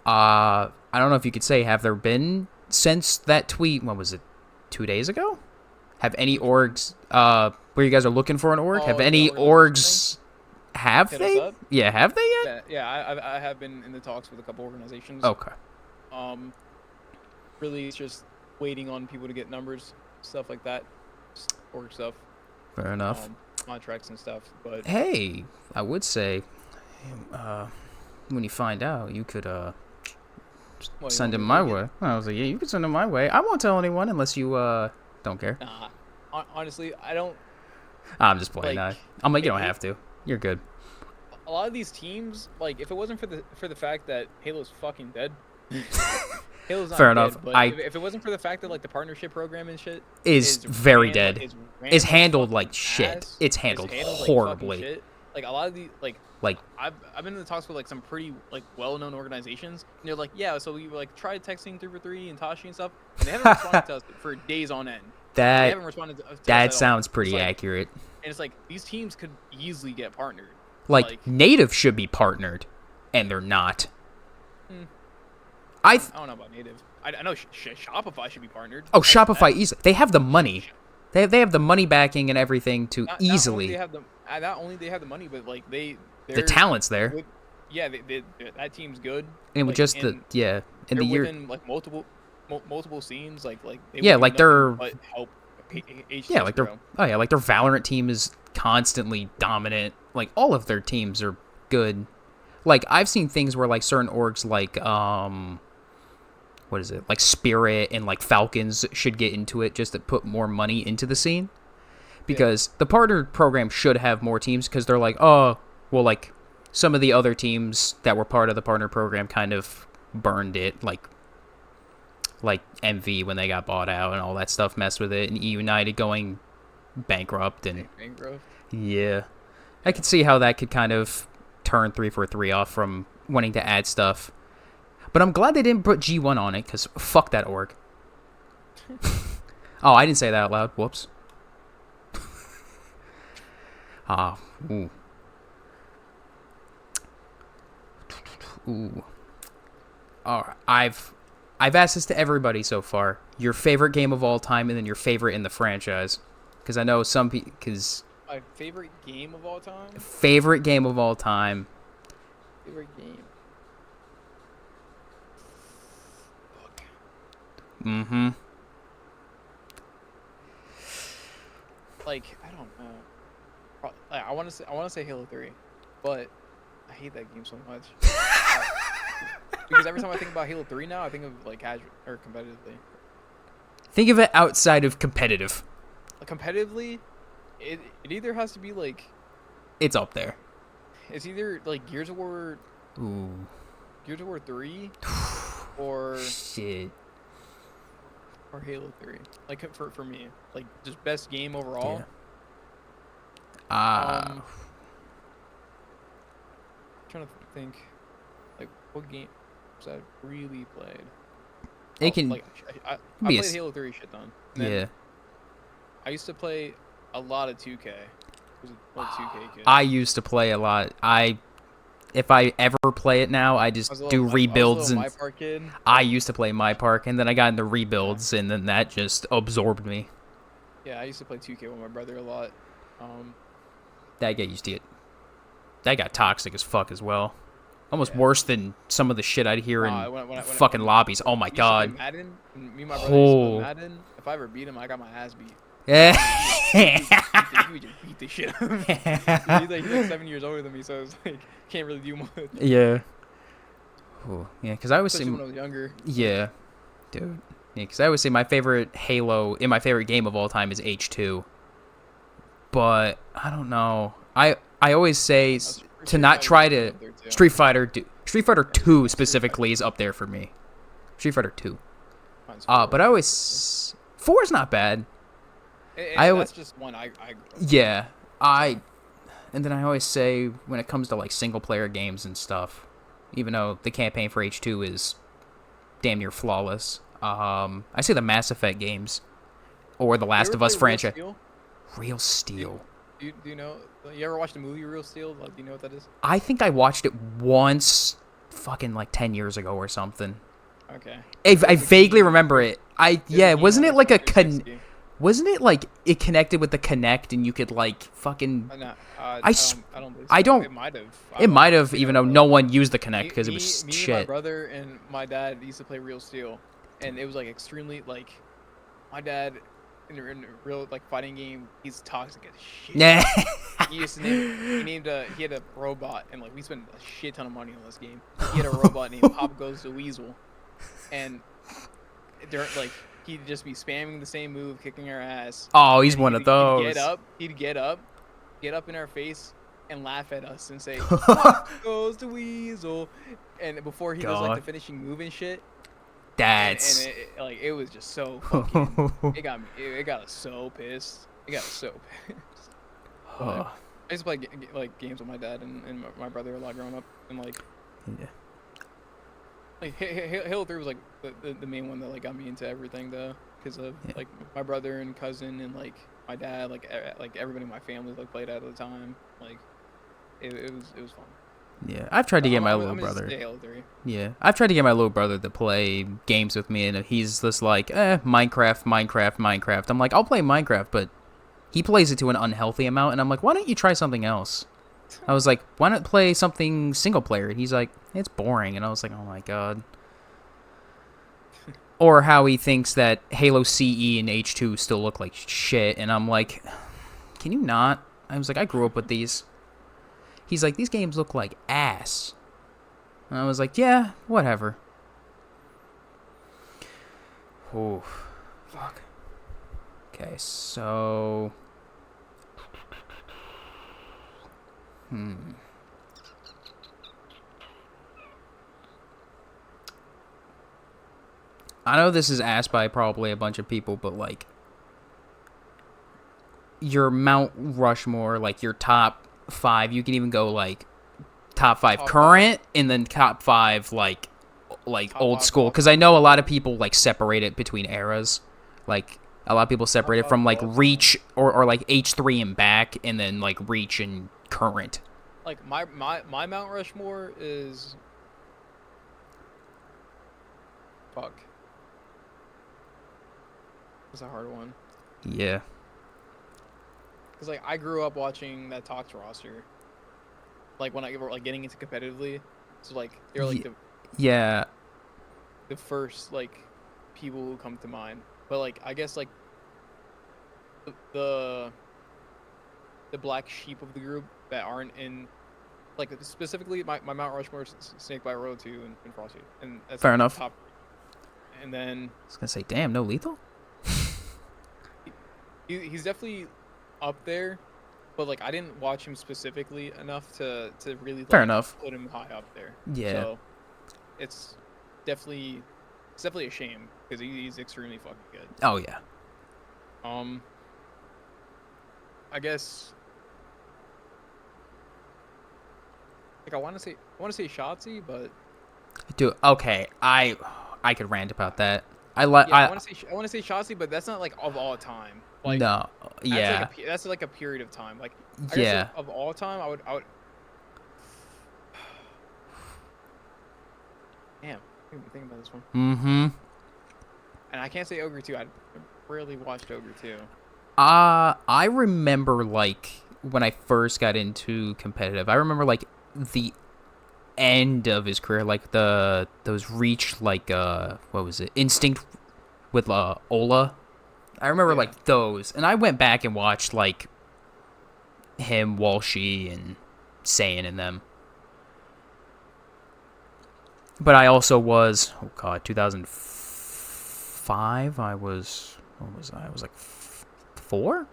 I don't know if you could say, have there been since that tweet? What was it? 2 days ago? Have any orgs where you guys are looking for an org? Have any orgs? Have they? Yeah, have they yet? Yeah, I have been in the talks with a couple organizations. Okay. Really, it's just waiting on people to get numbers, stuff like that, just org stuff. Fair enough. Contracts and stuff, but hey, I would say, when you find out, you could send him my way. I was like, yeah, you can send him my way. I won't tell anyone unless you don't care. Nah, honestly, I don't. I'm just playing. Like, I'm like, you don't have to. You're good. A lot of these teams, like, if it wasn't for the fact that Halo's fucking dead. Halo's not fair dead, enough. But if it wasn't for the fact that like the partnership program and shit is very dead. It's handled like shit. It's handled horribly. Like, shit. Like a lot of the like I've been in the talks with like some pretty like well-known organizations, and they're like, yeah, so we like tried texting 343 and Tashi and stuff, and they haven't responded to us for days on end. They haven't responded to us that sounds pretty accurate. And it's like these teams could easily get partnered. Like Native should be partnered, and they're not. I don't know about Native. I know Shopify should be partnered. Oh, Shopify easily. They have the money. They have the money backing and everything to easily. Not only they have the money, but like the talent's there. Yeah, that team's good. And with just in the year, within like multiple scenes, like yeah, like they're help. Yeah, like like their Valorant team is constantly dominant. Like all of their teams are good. Like I've seen things where like certain orgs like what is it? Like Spirit and like Falcons should get into it just to put more money into the scene. Because the partner program should have more teams because they're like, oh, well, like some of the other teams that were part of the partner program kind of burned it, like MV when they got bought out and all that stuff messed with it, and E United going bankrupt and yeah, I could see how that could kind of turn 343 off from wanting to add stuff. But I'm glad they didn't put G1 on it because fuck that org. Oh, I didn't say that out loud. Whoops. Ooh. Ooh. All right, I've asked this to everybody so far. Your favorite game of all time, and then your favorite in the franchise, because I know some people. Because my favorite game of all time. Favorite game of all time. Favorite game. Mm-hmm. Like I don't know. I want to say Halo 3, but I hate that game so much. Because every time I think about Halo 3 now, I think of like casual or competitively. Think of it outside of competitive. Competitively, it either has to be like. It's up there. It's either like Gears of War. Ooh. Gears of War 3, or shit. Or Halo 3. Like for me, like just best game overall. Yeah. Trying to think, like what games I've really played. It can. Like I played Halo 3 shit ton. Yeah. I used to play a lot of 2K. Was a 2K kid. I used to play a lot. If I ever play it now, I just do rebuilds. I was a My Park kid. I used to play My Park, and then I got into rebuilds, and then that just absorbed me. Yeah, I used to play 2K with my brother a lot. That got used to it. That got toxic as fuck as well. Almost Yeah. worse than some of the shit I'd hear in fucking when lobbies. Oh my we used to play god. Madden, and me and my brother used to play Oh. Madden. If I ever beat him, I got my ass beat. Yeah. He would just beat the shit out of me. He's like 7 years older than me, so it's like can't really do much. Yeah. Ooh. Yeah, because I always say, Especially when I was younger. yeah, dude. Yeah, because I always say my favorite Halo, my favorite game of all time is H2. But I don't know. I always say to not try to Street Fighter 2 specifically is up there for me. Street Fighter 2. But I always 4 is not bad. That's just one I yeah. And then I always say when it comes to like single player games and stuff, even though the campaign for H2 is damn near flawless, I say the Mass Effect games or the Last of Us franchise. Real Steel. Do you know? You ever watched the movie Real Steel? Like, do you know what that is? I think I watched it once, fucking like 10 years ago or something. Okay. I vaguely remember it. Wasn't it like wasn't it like it connected with the Kinect and you could like fucking? No, I don't believe so. I don't. It might have. It might have, even though no one used the Kinect because it was me shit. And my brother and my dad used to play Real Steel, and it was like extremely like, my dad in a real like fighting game, he's toxic as shit. Yeah. He had a robot, and like we spent a shit ton of money on this game. He had a robot named Pop Goes the Weasel, and he'd just be spamming the same move, kicking our ass. Oh, he's one of those. He'd get up in our face and laugh at us and say, "Pop goes the Weasel," and before he does like the finishing move and shit. That's it was just so fucking. It got us so pissed. I used to play like games with my dad and my brother a lot growing up, and like, yeah. Like Halo 3 was like the main one that like got me into everything though, because of like my brother and cousin and like my dad, like everybody in my family like played at the time. Like it was fun. Yeah, I've tried to get my little brother. Yeah, I've tried to get my little brother to play games with me, and he's just like, Minecraft. I'm like, I'll play Minecraft, but he plays it to an unhealthy amount, and I'm like, why don't you try something else? I was like, why not play something single player? And he's like, it's boring, and I was like, oh my god. Or how he thinks that Halo CE and H2 still look like shit, and I'm like, can you not? I was like, I grew up with these. He's like, these games look like ass. And I was like, yeah, whatever. Oh, fuck. Okay, so... I know this is asked by probably a bunch of people, but like, your Mount Rushmore, like your top 5, you can even go like top 5 current and then top 5 like old school, because I know a lot of people like separate it between eras. Like a lot of people separate it from like Reach or like H3 and back, and then like Reach and current. Like my Mount Rushmore is fuck. It's a hard one. Yeah. Because like I grew up watching that Tox roster. Like when I were like getting into competitively, so like they're like the first like people who come to mind. But like I guess like the black sheep of the group that aren't in, like specifically my Mount Rushmore is Snakebite, Road 2, and Frosty, and that's fair like enough. Top. And then I was gonna say, damn, no lethal. He's definitely up there, but like I didn't watch him specifically enough to really like, fair enough. Put him high up there. Yeah. So it's definitely a shame because he's extremely fucking good. Oh yeah. I guess like I want to say Shotzi, but dude, okay, I could rant about that. I want to say Shotzi, but that's not like of all time. Like, no, yeah, that's like a period of time. Like, I yeah, guess, like, of all time, I would. Damn, I didn't think about this one. Mm-hmm. And I can't say Ogre 2. I rarely watched Ogre 2. I remember like when I first got into competitive. I remember like the end of his career, like those Reach, like what was it, Instinct with Ola. I remember like those, and I went back and watched like him, Walshy, and Saiyan in them. But I also was 2005. I was what was I? I was like 4.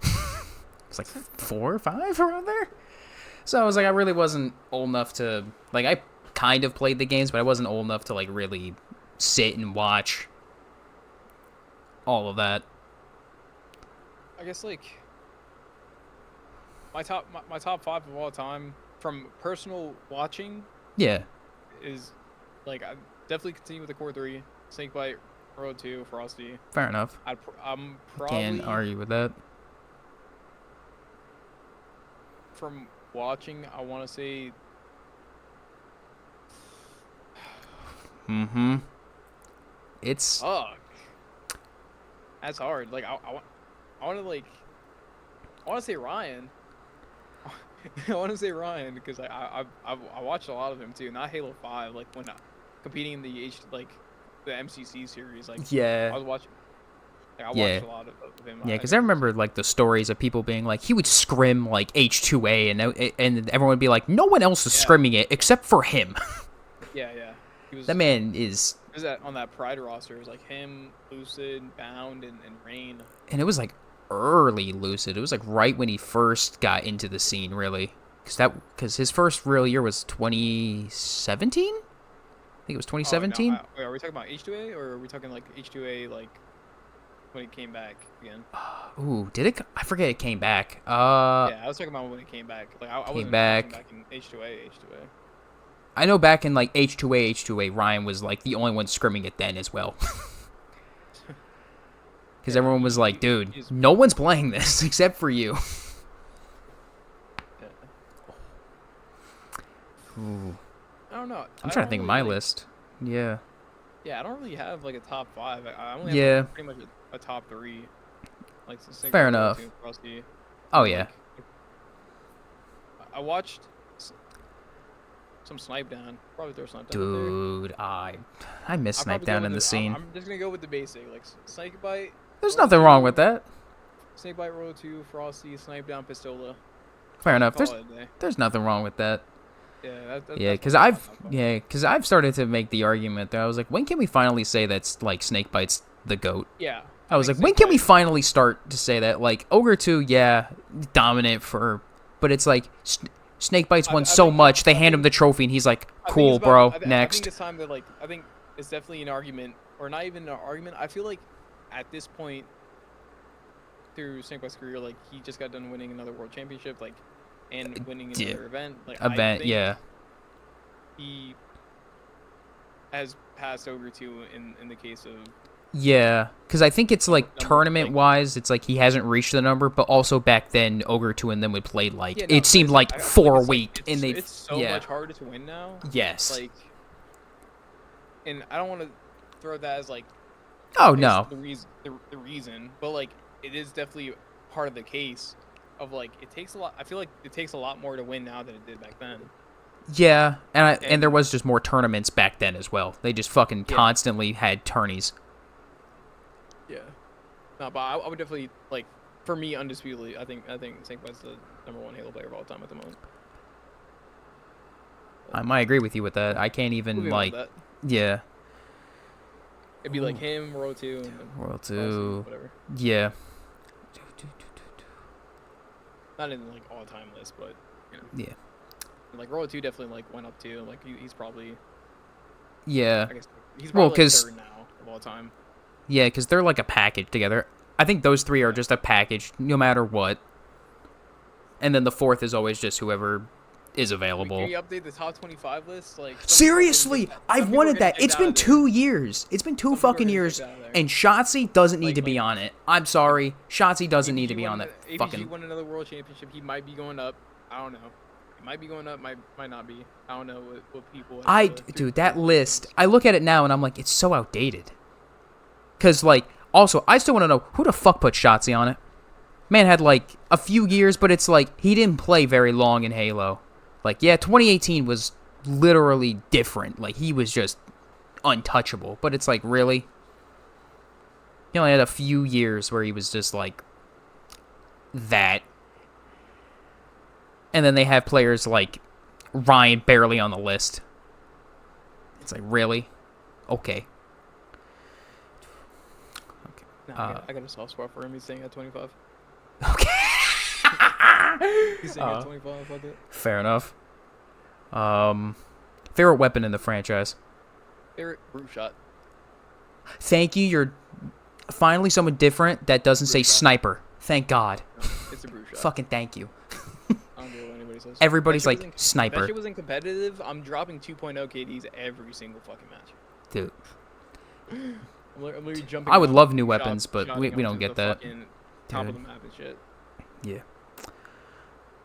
It's like 4 or 5 around there. So I was like, I really wasn't old enough to like. I kind of played the games, but I wasn't old enough to like really sit and watch all of that. I guess like my top 5 of all time from personal watching. Yeah. Is like I definitely continue with the core 3, Snakebite, Road 2, Frosty. Fair enough. I'm probably Can't argue with that. From watching, I want to say. It's. Fuck. That's hard. Like I want to like. I want to say Ryan. I want to say Ryan because I watched a lot of him too. Not Halo 5, like when competing in the the MCC series. Like Yeah. I was watching. Like, I watched a lot of him. Yeah, because I remember like the stories of people being like, he would scrim like H2A, and everyone would be like, no one else is scrimming it except for him. Yeah. That man is. It was on that Pride roster. It was like him, Lucid, Bound, and Rain. And it was like early Lucid. It was like right when he first got into the scene, really. Because his first real year was 2017. I think it was 2017. Wait, are we talking about H2A or are we talking like H2A like when it came back again? Ooh, did it? I forget it came back. Yeah, I was talking about when it came back. Like I wasn't back in H2A. I know back in like H2A, Ryan was like the only one scrimming it then as well. Because everyone was like, dude, no one's playing this except for you. Ooh. I don't know. I'm trying to think of my list. Yeah. Yeah, I don't really have like a top 5. I only have like, pretty much a top 3. Like fair enough. Oh yeah. I watched some Snipe Down. Probably throw Snipe Down. Dude, I miss Snipe Down in the scene. I'm just gonna go with the basic, like Snakebite. There's nothing wrong with that. Snakebite, Roll 2, Frosty, Snipe Down, Pistola. Fair enough. There's nothing wrong with that. Yeah, because I've started to make the argument that I was like, when can we finally say that's like Snakebite's the GOAT? Yeah. I was like, when can we finally start to say that? Like Ogre 2, dominant but it's like Snakebite's won so much, they hand him the trophy and he's like, cool, bro, next. I think it's time that like I think it's definitely an argument, or not even an argument. I feel like at this point through Snakebite's career, like he just got done winning another world championship, like and winning another event. Like I think he has passed Ogre 2 in the case of. Yeah, because I think it's like tournament-wise, it's like he hasn't reached the number, but also back then Ogre 2 and them would play like it seemed like 4 a week, and they. It's so much harder to win now. Yes. Like, and I don't want to throw that as like. Oh no. The reason, but like it is definitely part of the case of like it takes a lot. I feel like it takes a lot more to win now than it did back then. Yeah, and there was just more tournaments back then as well. They just fucking constantly had tourneys. Yeah, no, but I would definitely like, for me, undisputedly, I think Snakebite's the #1 Halo player of all time at the moment. I might agree with you with that. I can't even like, yeah. It'd be like him, World 2, World 2, whatever. Yeah. Not in like all time list, but you know. Yeah. Like World 2 definitely like went up too. Like he's probably. Yeah. I guess he's probably like third now of all time. Yeah, because they're like a package together. I think those 3 are just a package, no matter what. And then the 4th is always just whoever is available. Can you update the top 25 list? Like seriously, I've wanted that. It's been 2 years. It's been 2 fucking years, and Shotzi doesn't need to be on it. I'm sorry, Shotzi doesn't need to be on that. Fucking. Won another world championship. He might be going up. I don't know. He might be going up. Might not be. I don't know what people. Dude, that list. I look at it now and I'm like, it's so outdated. Because, like, also, I still want to know who the fuck put Shotzi on it. Man had, like, a few years, but it's like, he didn't play very long in Halo. Like, yeah, 2018 was literally different. Like, he was just untouchable. But it's like, really? He only had a few years where he was just like that. And then they have players like Ryan barely on the list. It's like, really? Okay. No, I got a soft spot for him. He's staying at 25. Okay. He's staying at 25. Fuck it. Fair enough. Favorite weapon in the franchise? Favorite brute shot. Thank you. You're finally someone different that doesn't say Brute shot. sniper. Thank God. No, it's a brute shot. Fucking thank you. I don't care what anybody says. Everybody's That shit like, was sniper. That shit wasn't competitive. I'm dropping 2.0 KDs every single fucking match. Dude. I'm literally jumping. I would out, love new shot- weapons, but we shotting don't onto get the that. fucking Top Dude. of the map and shit. Yeah.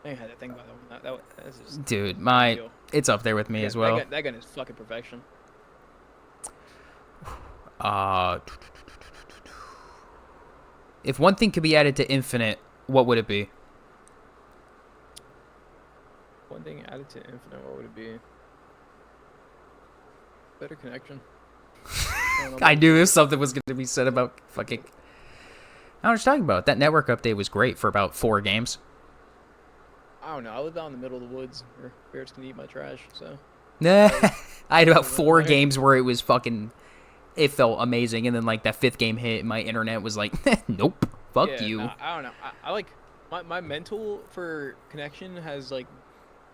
I had to think about that. That's just Dude, deal. it's up there with me Yeah, as well. That gun is fucking perfection. If one thing could be added to Infinite, what would it be? One thing added to Infinite, what would it be? Better connection. I knew if something was going to be said about fucking... I don't know what you're talking about. That network update was great for about 4 games. I don't know. I live out in the middle of the woods where bears can eat my trash, so. Nah. I had about 4 games where it was fucking... It felt amazing, and then like that 5th game hit, my internet was like, nope, fuck Yeah, you. nah, I don't know. I like my mental for connection has like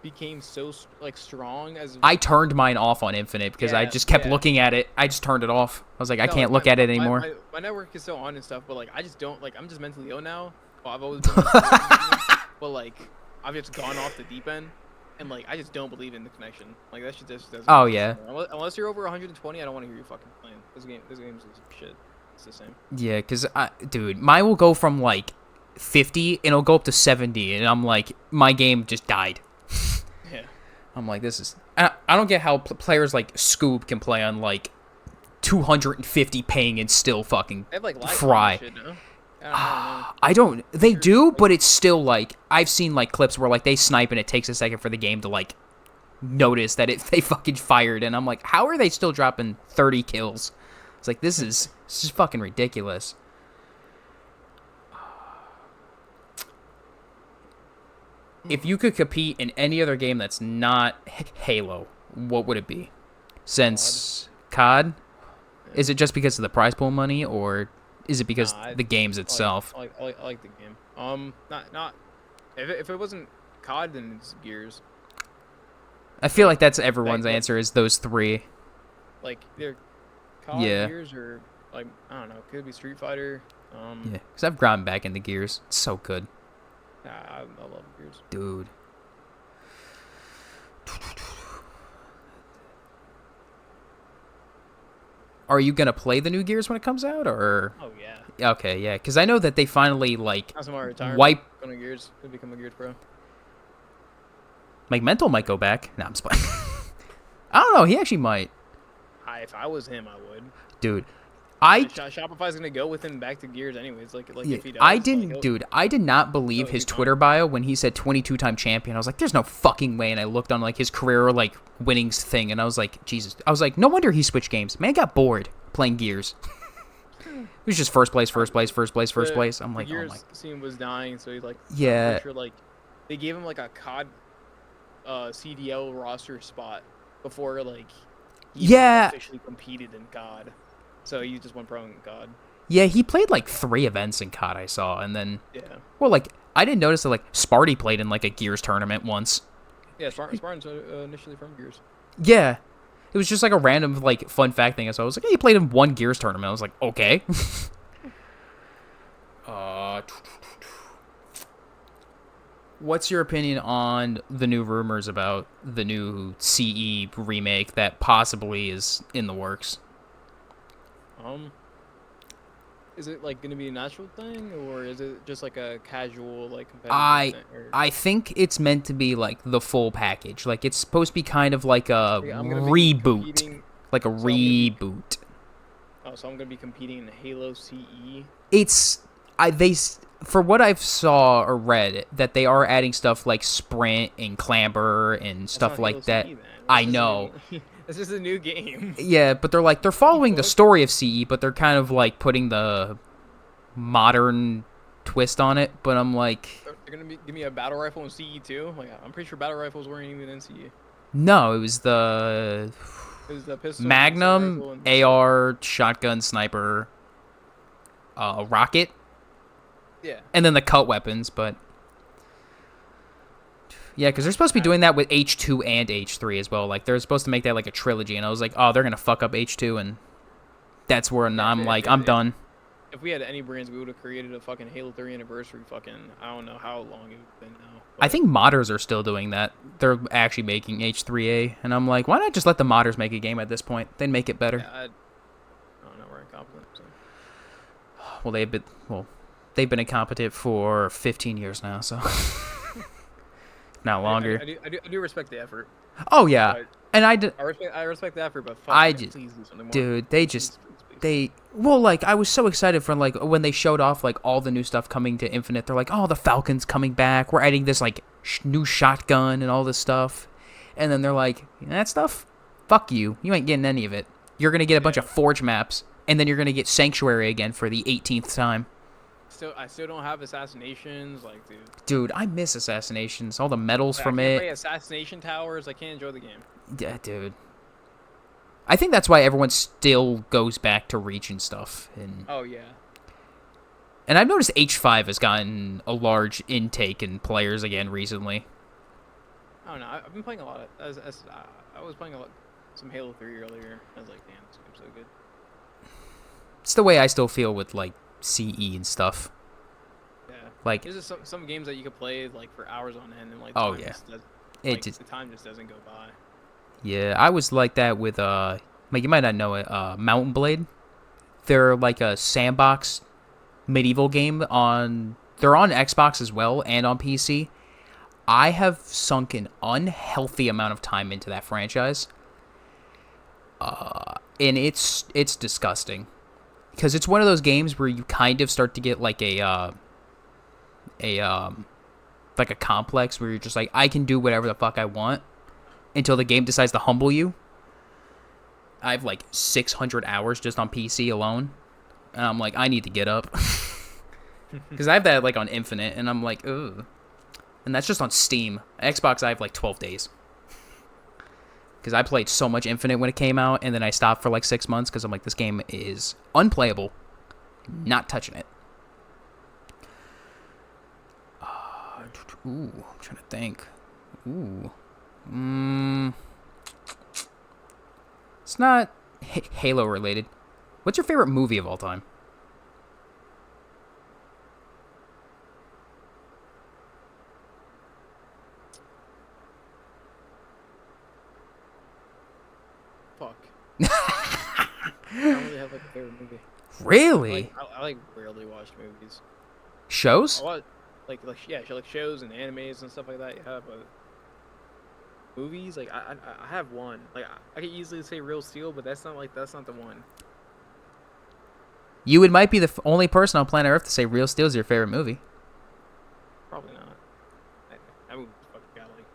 became so like strong as I turned mine off on Infinite because I Yeah, just kept yeah. looking at it. I just turned it off. I was like, I No, can't like, look at it anymore. My network is still on and stuff, but like I just don't like. I'm just mentally ill now. Well, I've always been, but like I've just gone off the deep end, and like I just don't believe in the connection. Like that shit just doesn't. Oh, yeah. Unless you're over 120, I don't want to hear you fucking playing. This game's shit. It's the same. Yeah, because, dude, mine will go from, like, 50, and it'll go up to 70, and I'm like, my game just died. Yeah. I'm like, this is... I don't get how players like Scoob can play on, like, 250 ping and still fucking They have like live fry. shit, no? I don't know. I don't... They do, but it's still, like... I've seen, like, clips where, like, they snipe, and it takes a second for the game to, like, notice that they fucking fired, and I'm like, how are they still dropping 30 kills? It's like, this is just fucking ridiculous. If you could compete in any other game that's not Halo, what would it be? Since COD? Is it just because of the prize pool money, or is it because the games itself? I like the game. Not. If it wasn't COD, then it's Gears. I feel like that's everyone's Like- answer is those 3. Like they're COD, Yeah. Gears, or like I don't know. Could be Street Fighter. Yeah, because I've gotten back into Gears. It's so good. Nah, I love Gears. Dude. Are you going to play the new Gears when it comes out, or... Oh yeah. Okay, yeah, because I know that they finally, like, That's my retirement. wipe... Going to Gears. Could become a Gears pro. Like, Mental might go back. Nah, I'm just playing. I don't know, he actually might. If I was him, I would. Dude, Shopify's gonna go with him back to Gears anyways. Like yeah, if he does, I like, didn't, dude, I did not believe he'll his be fine. Twitter bio when he said 22-time champion. I was like, there's no fucking way, and I looked on, like, his career, like, winnings thing, and I was like, Jesus. I was like, no wonder he switched games. Man got bored playing Gears. It was just first place. I'm like, The oh my... Gears scene was dying, so he's like, Yeah. I'm pretty sure, like, they gave him like a COD, CDL roster spot before like, he Yeah. officially competed in COD, so he just went pro in COD. Yeah, he played, like, 3 events in COD, I saw, and then... Yeah. Well, like, I didn't notice that, like, Sparty played in, like, a Gears tournament once. Yeah, Spartan's initially from Gears. Yeah. It was just, like, a random, like, fun fact thing. So I was like, hey, he played in 1 Gears tournament. I was like, okay. What's your opinion on the new rumors about the new CE remake that possibly is in the works? Is it like gonna be a natural thing, or is it just like a casual like competitive thing, or... I think it's meant to be like the full package. Like it's supposed to be kind of like a I'm gonna be competing- like a so I'm gonna be- reboot. Oh, so I'm gonna be competing in Halo CE. It's for what I've saw or read, that they are adding stuff like sprint and clamber and That's stuff not Halo like that. CE, man. I know. This is a new game. Yeah, but they're following the story of CE, but they're kind of like putting the modern twist on it. But I'm like, They're gonna give me a battle rifle in CE too. Like I'm pretty sure battle rifles weren't even in CE. no, it was the It was the pistol, Magnum, and AR, shotgun, sniper, rocket, yeah. and then the cut weapons. But yeah, because they're supposed to be doing that with H2 and H3 as well. Like they're supposed to make that like a trilogy, and I was like, oh, they're gonna fuck up H2, and that's where I'm like, I'm done. If we had any brands, we would have created a fucking Halo 3 anniversary. Fucking, I don't know how long it's been now. I think modders are still doing that. They're actually making H3A, and I'm like, why not just let the modders make a game at this point? They'd make it better. Yeah, I don't know. We're incompetent. So. Well, they've been incompetent for 15 years now, so not longer. I do respect the effort. Oh yeah, and I respect the effort, but fuck, please do something more. Dude, I was so excited for like when they showed off like all the new stuff coming to Infinite. They're like, oh, the Falcon's coming back. We're adding this like new shotgun and all this stuff, and then they're like, that stuff, fuck you. You ain't getting any of it. You're gonna get a bunch of Forge maps, and then you're gonna get Sanctuary again for the 18th time. I still don't have Assassinations, like, dude. Dude, I miss Assassinations. All the medals from I can't it. play Assassination Towers. I can't enjoy the game. Yeah, dude. I think that's why everyone still goes back to Reach and stuff. Oh yeah. And I've noticed H5 has gotten a large intake in players again recently. I don't know. I've been playing a lot of. I was playing some Halo 3 earlier. I was like, damn, this game's so good. It's the way I still feel with like CE and stuff. Yeah. Like there's just some games that you could play like for hours on end, and like the time just doesn't go by. Yeah, I was like that with like you might not know it, Mountain Blade. They're like a sandbox medieval game they're on Xbox as well and on PC. I have sunk an unhealthy amount of time into that franchise. And it's disgusting. Because it's one of those games where you kind of start to get like a complex where you're just like, I can do whatever the fuck I want until the game decides to humble you. I have like 600 hours just on PC alone. And I'm like, I need to get up. Because I have that like on Infinite, and I'm like, ugh. And that's just on Steam. Xbox, I have like 12 days. Because I played so much Infinite when it came out, and then I stopped for like 6 months because I'm like, this game is unplayable. Not touching it. I'm trying to think. It's not Halo related. What's your favorite movie of all time? Fuck. I don't really have like a favorite movie. Really? I like rarely watch movies. Shows? I watch like shows and animes and stuff like that. Yeah, but movies, like I have one. Like I could easily say Real Steel, but that's not the one. You might be the only person on planet Earth to say Real Steel is your favorite movie. Probably not. I would fucking like.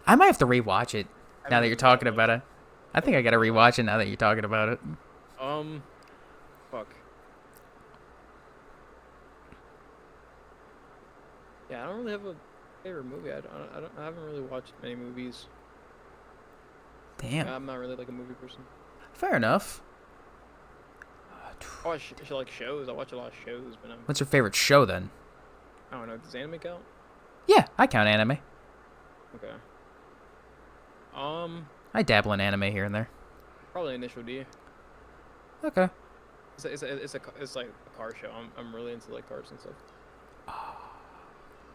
I might have to rewatch it now that you're talking about it. I think I gotta rewatch it now that you're talking about it. Fuck. Yeah, I don't really have a favorite movie. I haven't really watched many movies. Damn. I'm not really like a movie person. Fair enough. I watch like shows. I watch a lot of shows, but What's your favorite show then? I don't know. Does anime count? Yeah, I count anime. Okay. I dabble in anime here and there. Probably Initial D. Okay. It's like a car show. I'm really into like cars and stuff.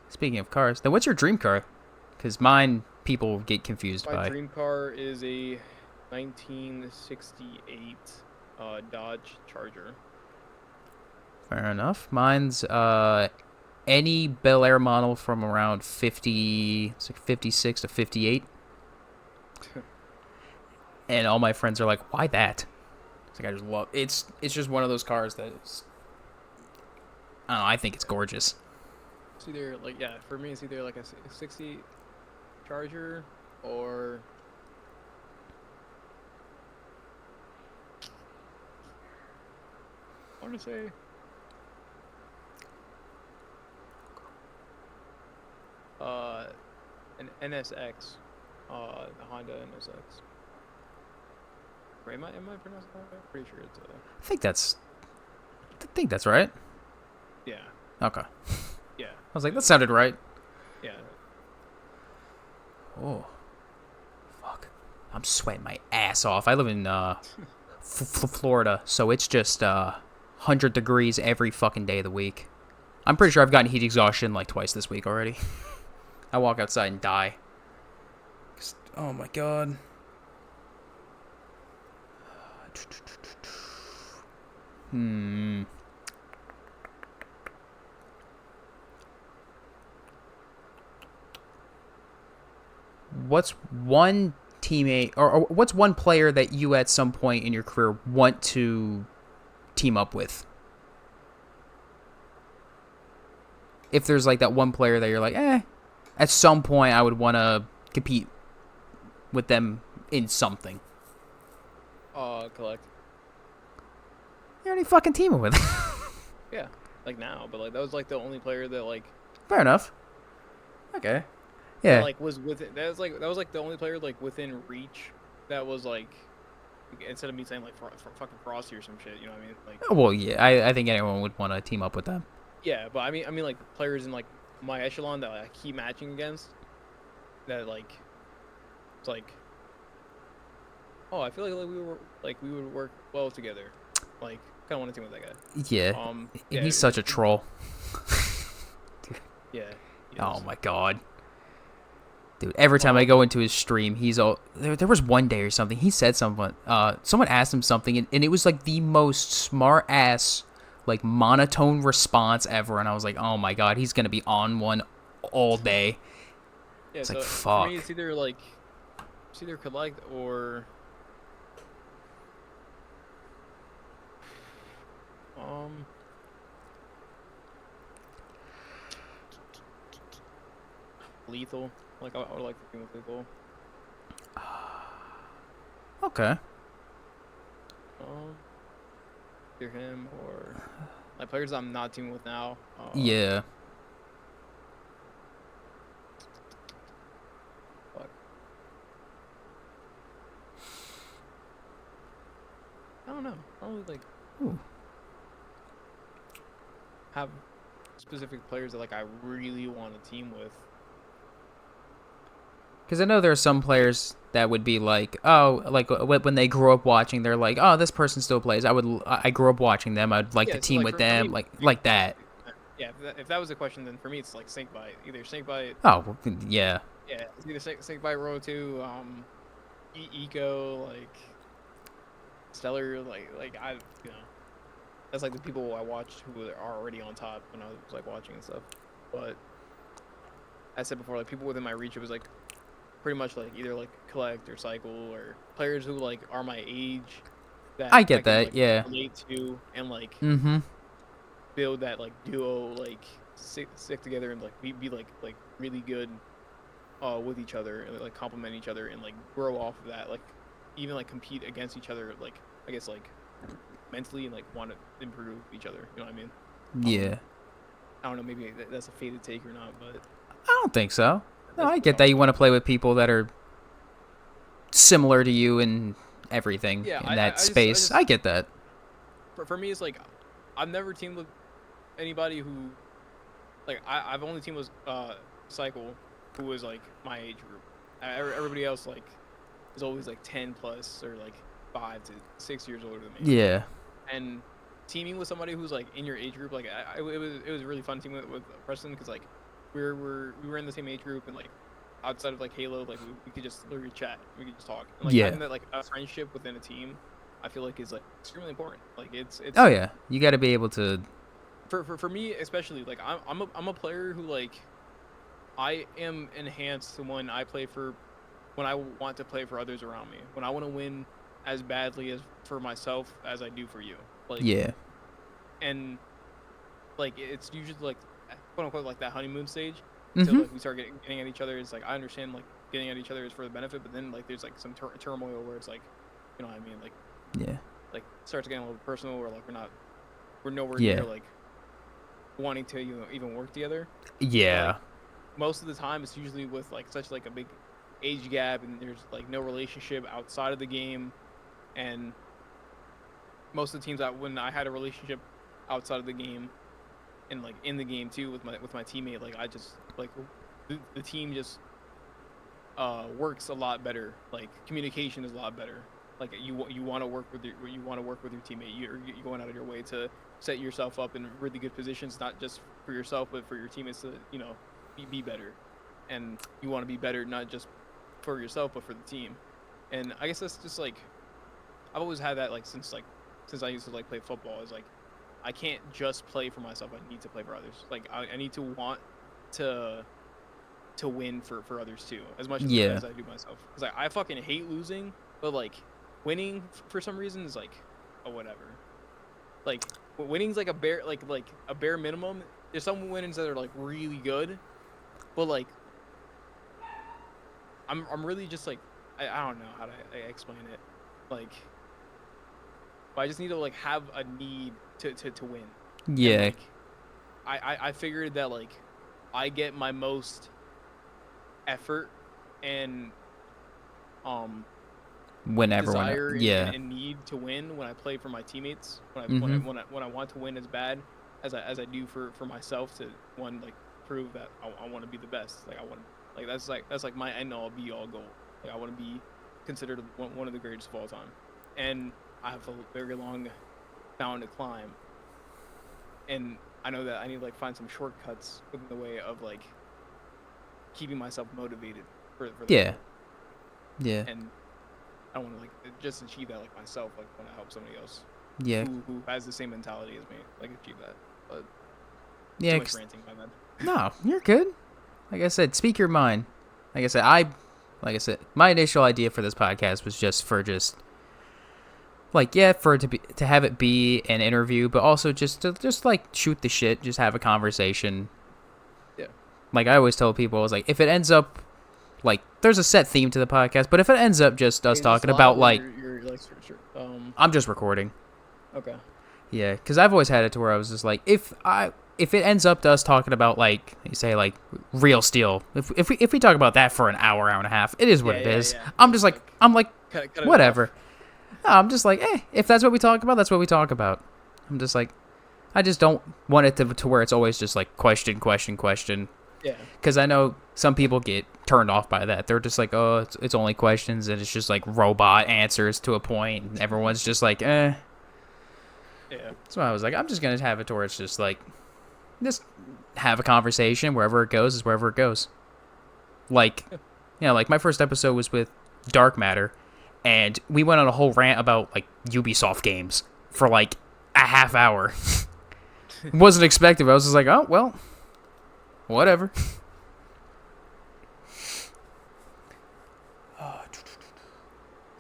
Speaking of cars, then what's your dream car? Because mine, people get confused by. My dream car is a 1968 Dodge Charger. Fair enough. Mine's any Bel Air model from around 50, it's like 56 to 58. And all my friends are like, why that? It's like, I just love it's just one of those cars that is, I don't know, I think it's gorgeous. It's either like for me it's either like a 60 Charger or I want to say an NSX, the Honda NSX. Right, am I pronouncing that right? Pretty sure it's I think that's right. yeah, Okay. yeah. I was like, that sounded right. Yeah. Oh, fuck. I'm sweating my ass off. I live in Florida, so it's just 100 degrees every fucking day of the week. I'm pretty sure I've gotten heat exhaustion like twice this week already. I walk outside and die. Oh my god. What's one teammate or what's one player that you at some point in your career want to team up with? If there's like that one player that you're like, at some point I would want to compete with them in something. Collect. You're already fucking teaming with. Yeah, like now, but like that was like the only player that like. Fair enough. Okay. Yeah. That, like was within. That was like the only player like within reach. That was like, instead of me saying like fucking Frosty or some shit, you know what I mean? Like. Well, yeah. I think anyone would want to team up with them. Yeah, but I mean like players in like my echelon that I keep matching against. That like, it's like. Oh, I feel like we would work well together. Like, kind of want to team with that guy. Yeah. Yeah, He's such a troll. Yeah. Oh my god. Dude, every time I go into his stream, he's all there was one day or something, he said something, someone asked him something, and it was like the most smart ass, like monotone response ever, and I was like, oh my god, he's gonna be on one all day. Yeah, it's so like, fuck. For me, it's either collect or lethal. Like I would like to team with lethal. Okay. Either him or like players I'm not teaming with now. Yeah. Fuck. I don't know. Probably like have specific players that like I really want to team with. Because I know there are some players that would be like, oh, like when they grew up watching, they're like, oh, this person still plays. I grew up watching them. I'd like to team with them, me, like that. Yeah, if that was the question, then for me it's like Snakebite. Either Snakebite. Oh, yeah. Yeah, it's either Snakebite Row 2, Eco, like Stellar, like I, you know, that's like the people I watched who are already on top when I was like watching and stuff. But I said before, like people within my reach, it was like pretty much like either like collect or cycle or players who like are my age. That I get can, that, like, yeah. relate to and like build that like duo, like stick together and like be like really good with each other and like complement each other and like grow off of that, like even like compete against each other, like I guess like mentally and like want to improve each other, you know what I mean? Yeah. I don't know, maybe that's a faded take or not, but I don't think so. No, I get that you want to play with people that are similar to you and everything in that space. I get that. For me, it's like I've never teamed with anybody who, like, I've only teamed with Cycle, who was like my age group. Everybody else like is always like 10 plus or like 5 to 6 years older than me. Yeah. And teaming with somebody who's like in your age group, like it was really fun teaming with Preston because like we were in the same age group and like outside of like Halo, like we could just literally chat, we could just talk. And, like, having that like a friendship within a team, I feel like is like extremely important. Like it's. Oh yeah, you got to be able to. For me especially, like I'm a player who like I am enhanced when I play for, when I want to play for others around me, when I want to win as badly as for myself as I do for you. Like yeah. And like it's usually like quote unquote like that honeymoon stage until Mm-hmm. like we start getting at each other. It's like I understand like getting at each other is for the benefit, but then like there's like some turmoil where it's like, you know what I mean, Yeah. like starts getting a little personal where like we're nowhere Yeah. near like wanting to even work together. But like Yeah. most of the time it's usually with like such like a big age gap and there's like no relationship outside of the game. And most of the teams that when I had a relationship outside of the game and like in the game too with my teammate, like I just like the team just works a lot better. Like communication is a lot better. Like you want to work with your teammate. You're going out of your way to set yourself up in really good positions, not just for yourself but for your teammates to be better. And you want to be better not just for yourself but for the team. And I guess that's just like I've always had that like since I used to like play football. Is like I can't just play for myself. I need to play for others. Like I need to want to win for others too, as much Yeah. as I do myself. Because I fucking hate losing, but like winning for some reason is like, oh whatever. Like winning's like a bare a bare minimum. There's some winnings that are like really good, but like I'm really just like I don't know how to explain it. Like, but I just need to like have a need to win. Yeah. And, like, I figured that like I get my most effort and When everyone. desire Yeah. and need to win when I play for my teammates. Mhm. When I want to win as bad as I do for myself to one like prove that I want to be the best. Like I want like that's like my end all be all goal. Like I want to be considered one of the greatest of all time. And I have a very long mountain to climb. And I know that I need to like find some shortcuts in the way of like keeping myself motivated for the Yeah. goal. Yeah. And I want to like just achieve that like myself, like want to help somebody else Yeah. who has the same mentality as me, like achieve that. But Yeah. too much ranting, my bad. No, you're good. Like I said, speak your mind. Like I said, my initial idea for this podcast was just for like for it to have it be an interview, but also just to like shoot the shit, just have a conversation. Yeah. Like I always tell people, I was like, if it ends up like there's a set theme to the podcast, but if it ends up just us talking about like you're like sure. I'm just recording. Okay. Yeah, because I've always had it to where I was just like, if it ends up to us talking about like you say like real steel, if we talk about that for an hour and a half, it is what it is. Yeah. I'm just like Cut it whatever. off. No, I'm just like, if that's what we talk about, that's what we talk about. I'm just like, I just don't want it to where it's always just like question. Yeah. Because I know some people get turned off by that. They're just like, oh, it's only questions, and it's just like robot answers to a point, and everyone's just like, eh. Yeah. So I was like, I'm just gonna have it to where it's just like, just have a conversation. Wherever it goes is wherever it goes. Like, like my first episode was with Dark Matter, and we went on a whole rant about like Ubisoft games for like a half hour. Wasn't expected. I was just like, oh well, whatever.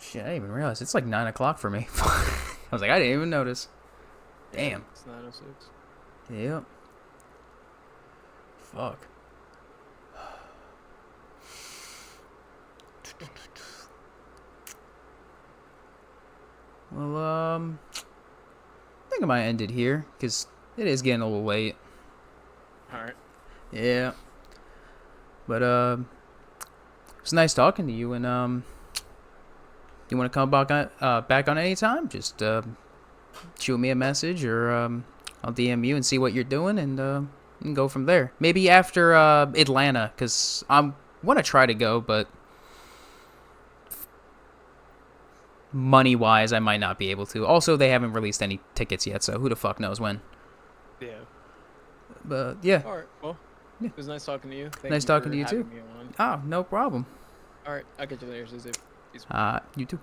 Shit, I didn't even realize it's like 9 o'clock for me. I was like, I didn't even notice. Damn. It's 9:06. Yep. Fuck. Well, I think I might end it here because it is getting a little late. All right. Yeah. But it's nice talking to you, and you want to come back on any time? Just shoot me a message, or I'll DM you and see what you're doing, and go from there. Maybe after Atlanta, because I want to try to go, but money-wise, I might not be able to. Also, they haven't released any tickets yet, so who the fuck knows when. Yeah. But yeah. All right. Well, Yeah. it was nice talking to you. Thank Nice you talking for to you too. having me on. Oh, no problem. All right. I'll catch you later, Zizzy. Peace. You too.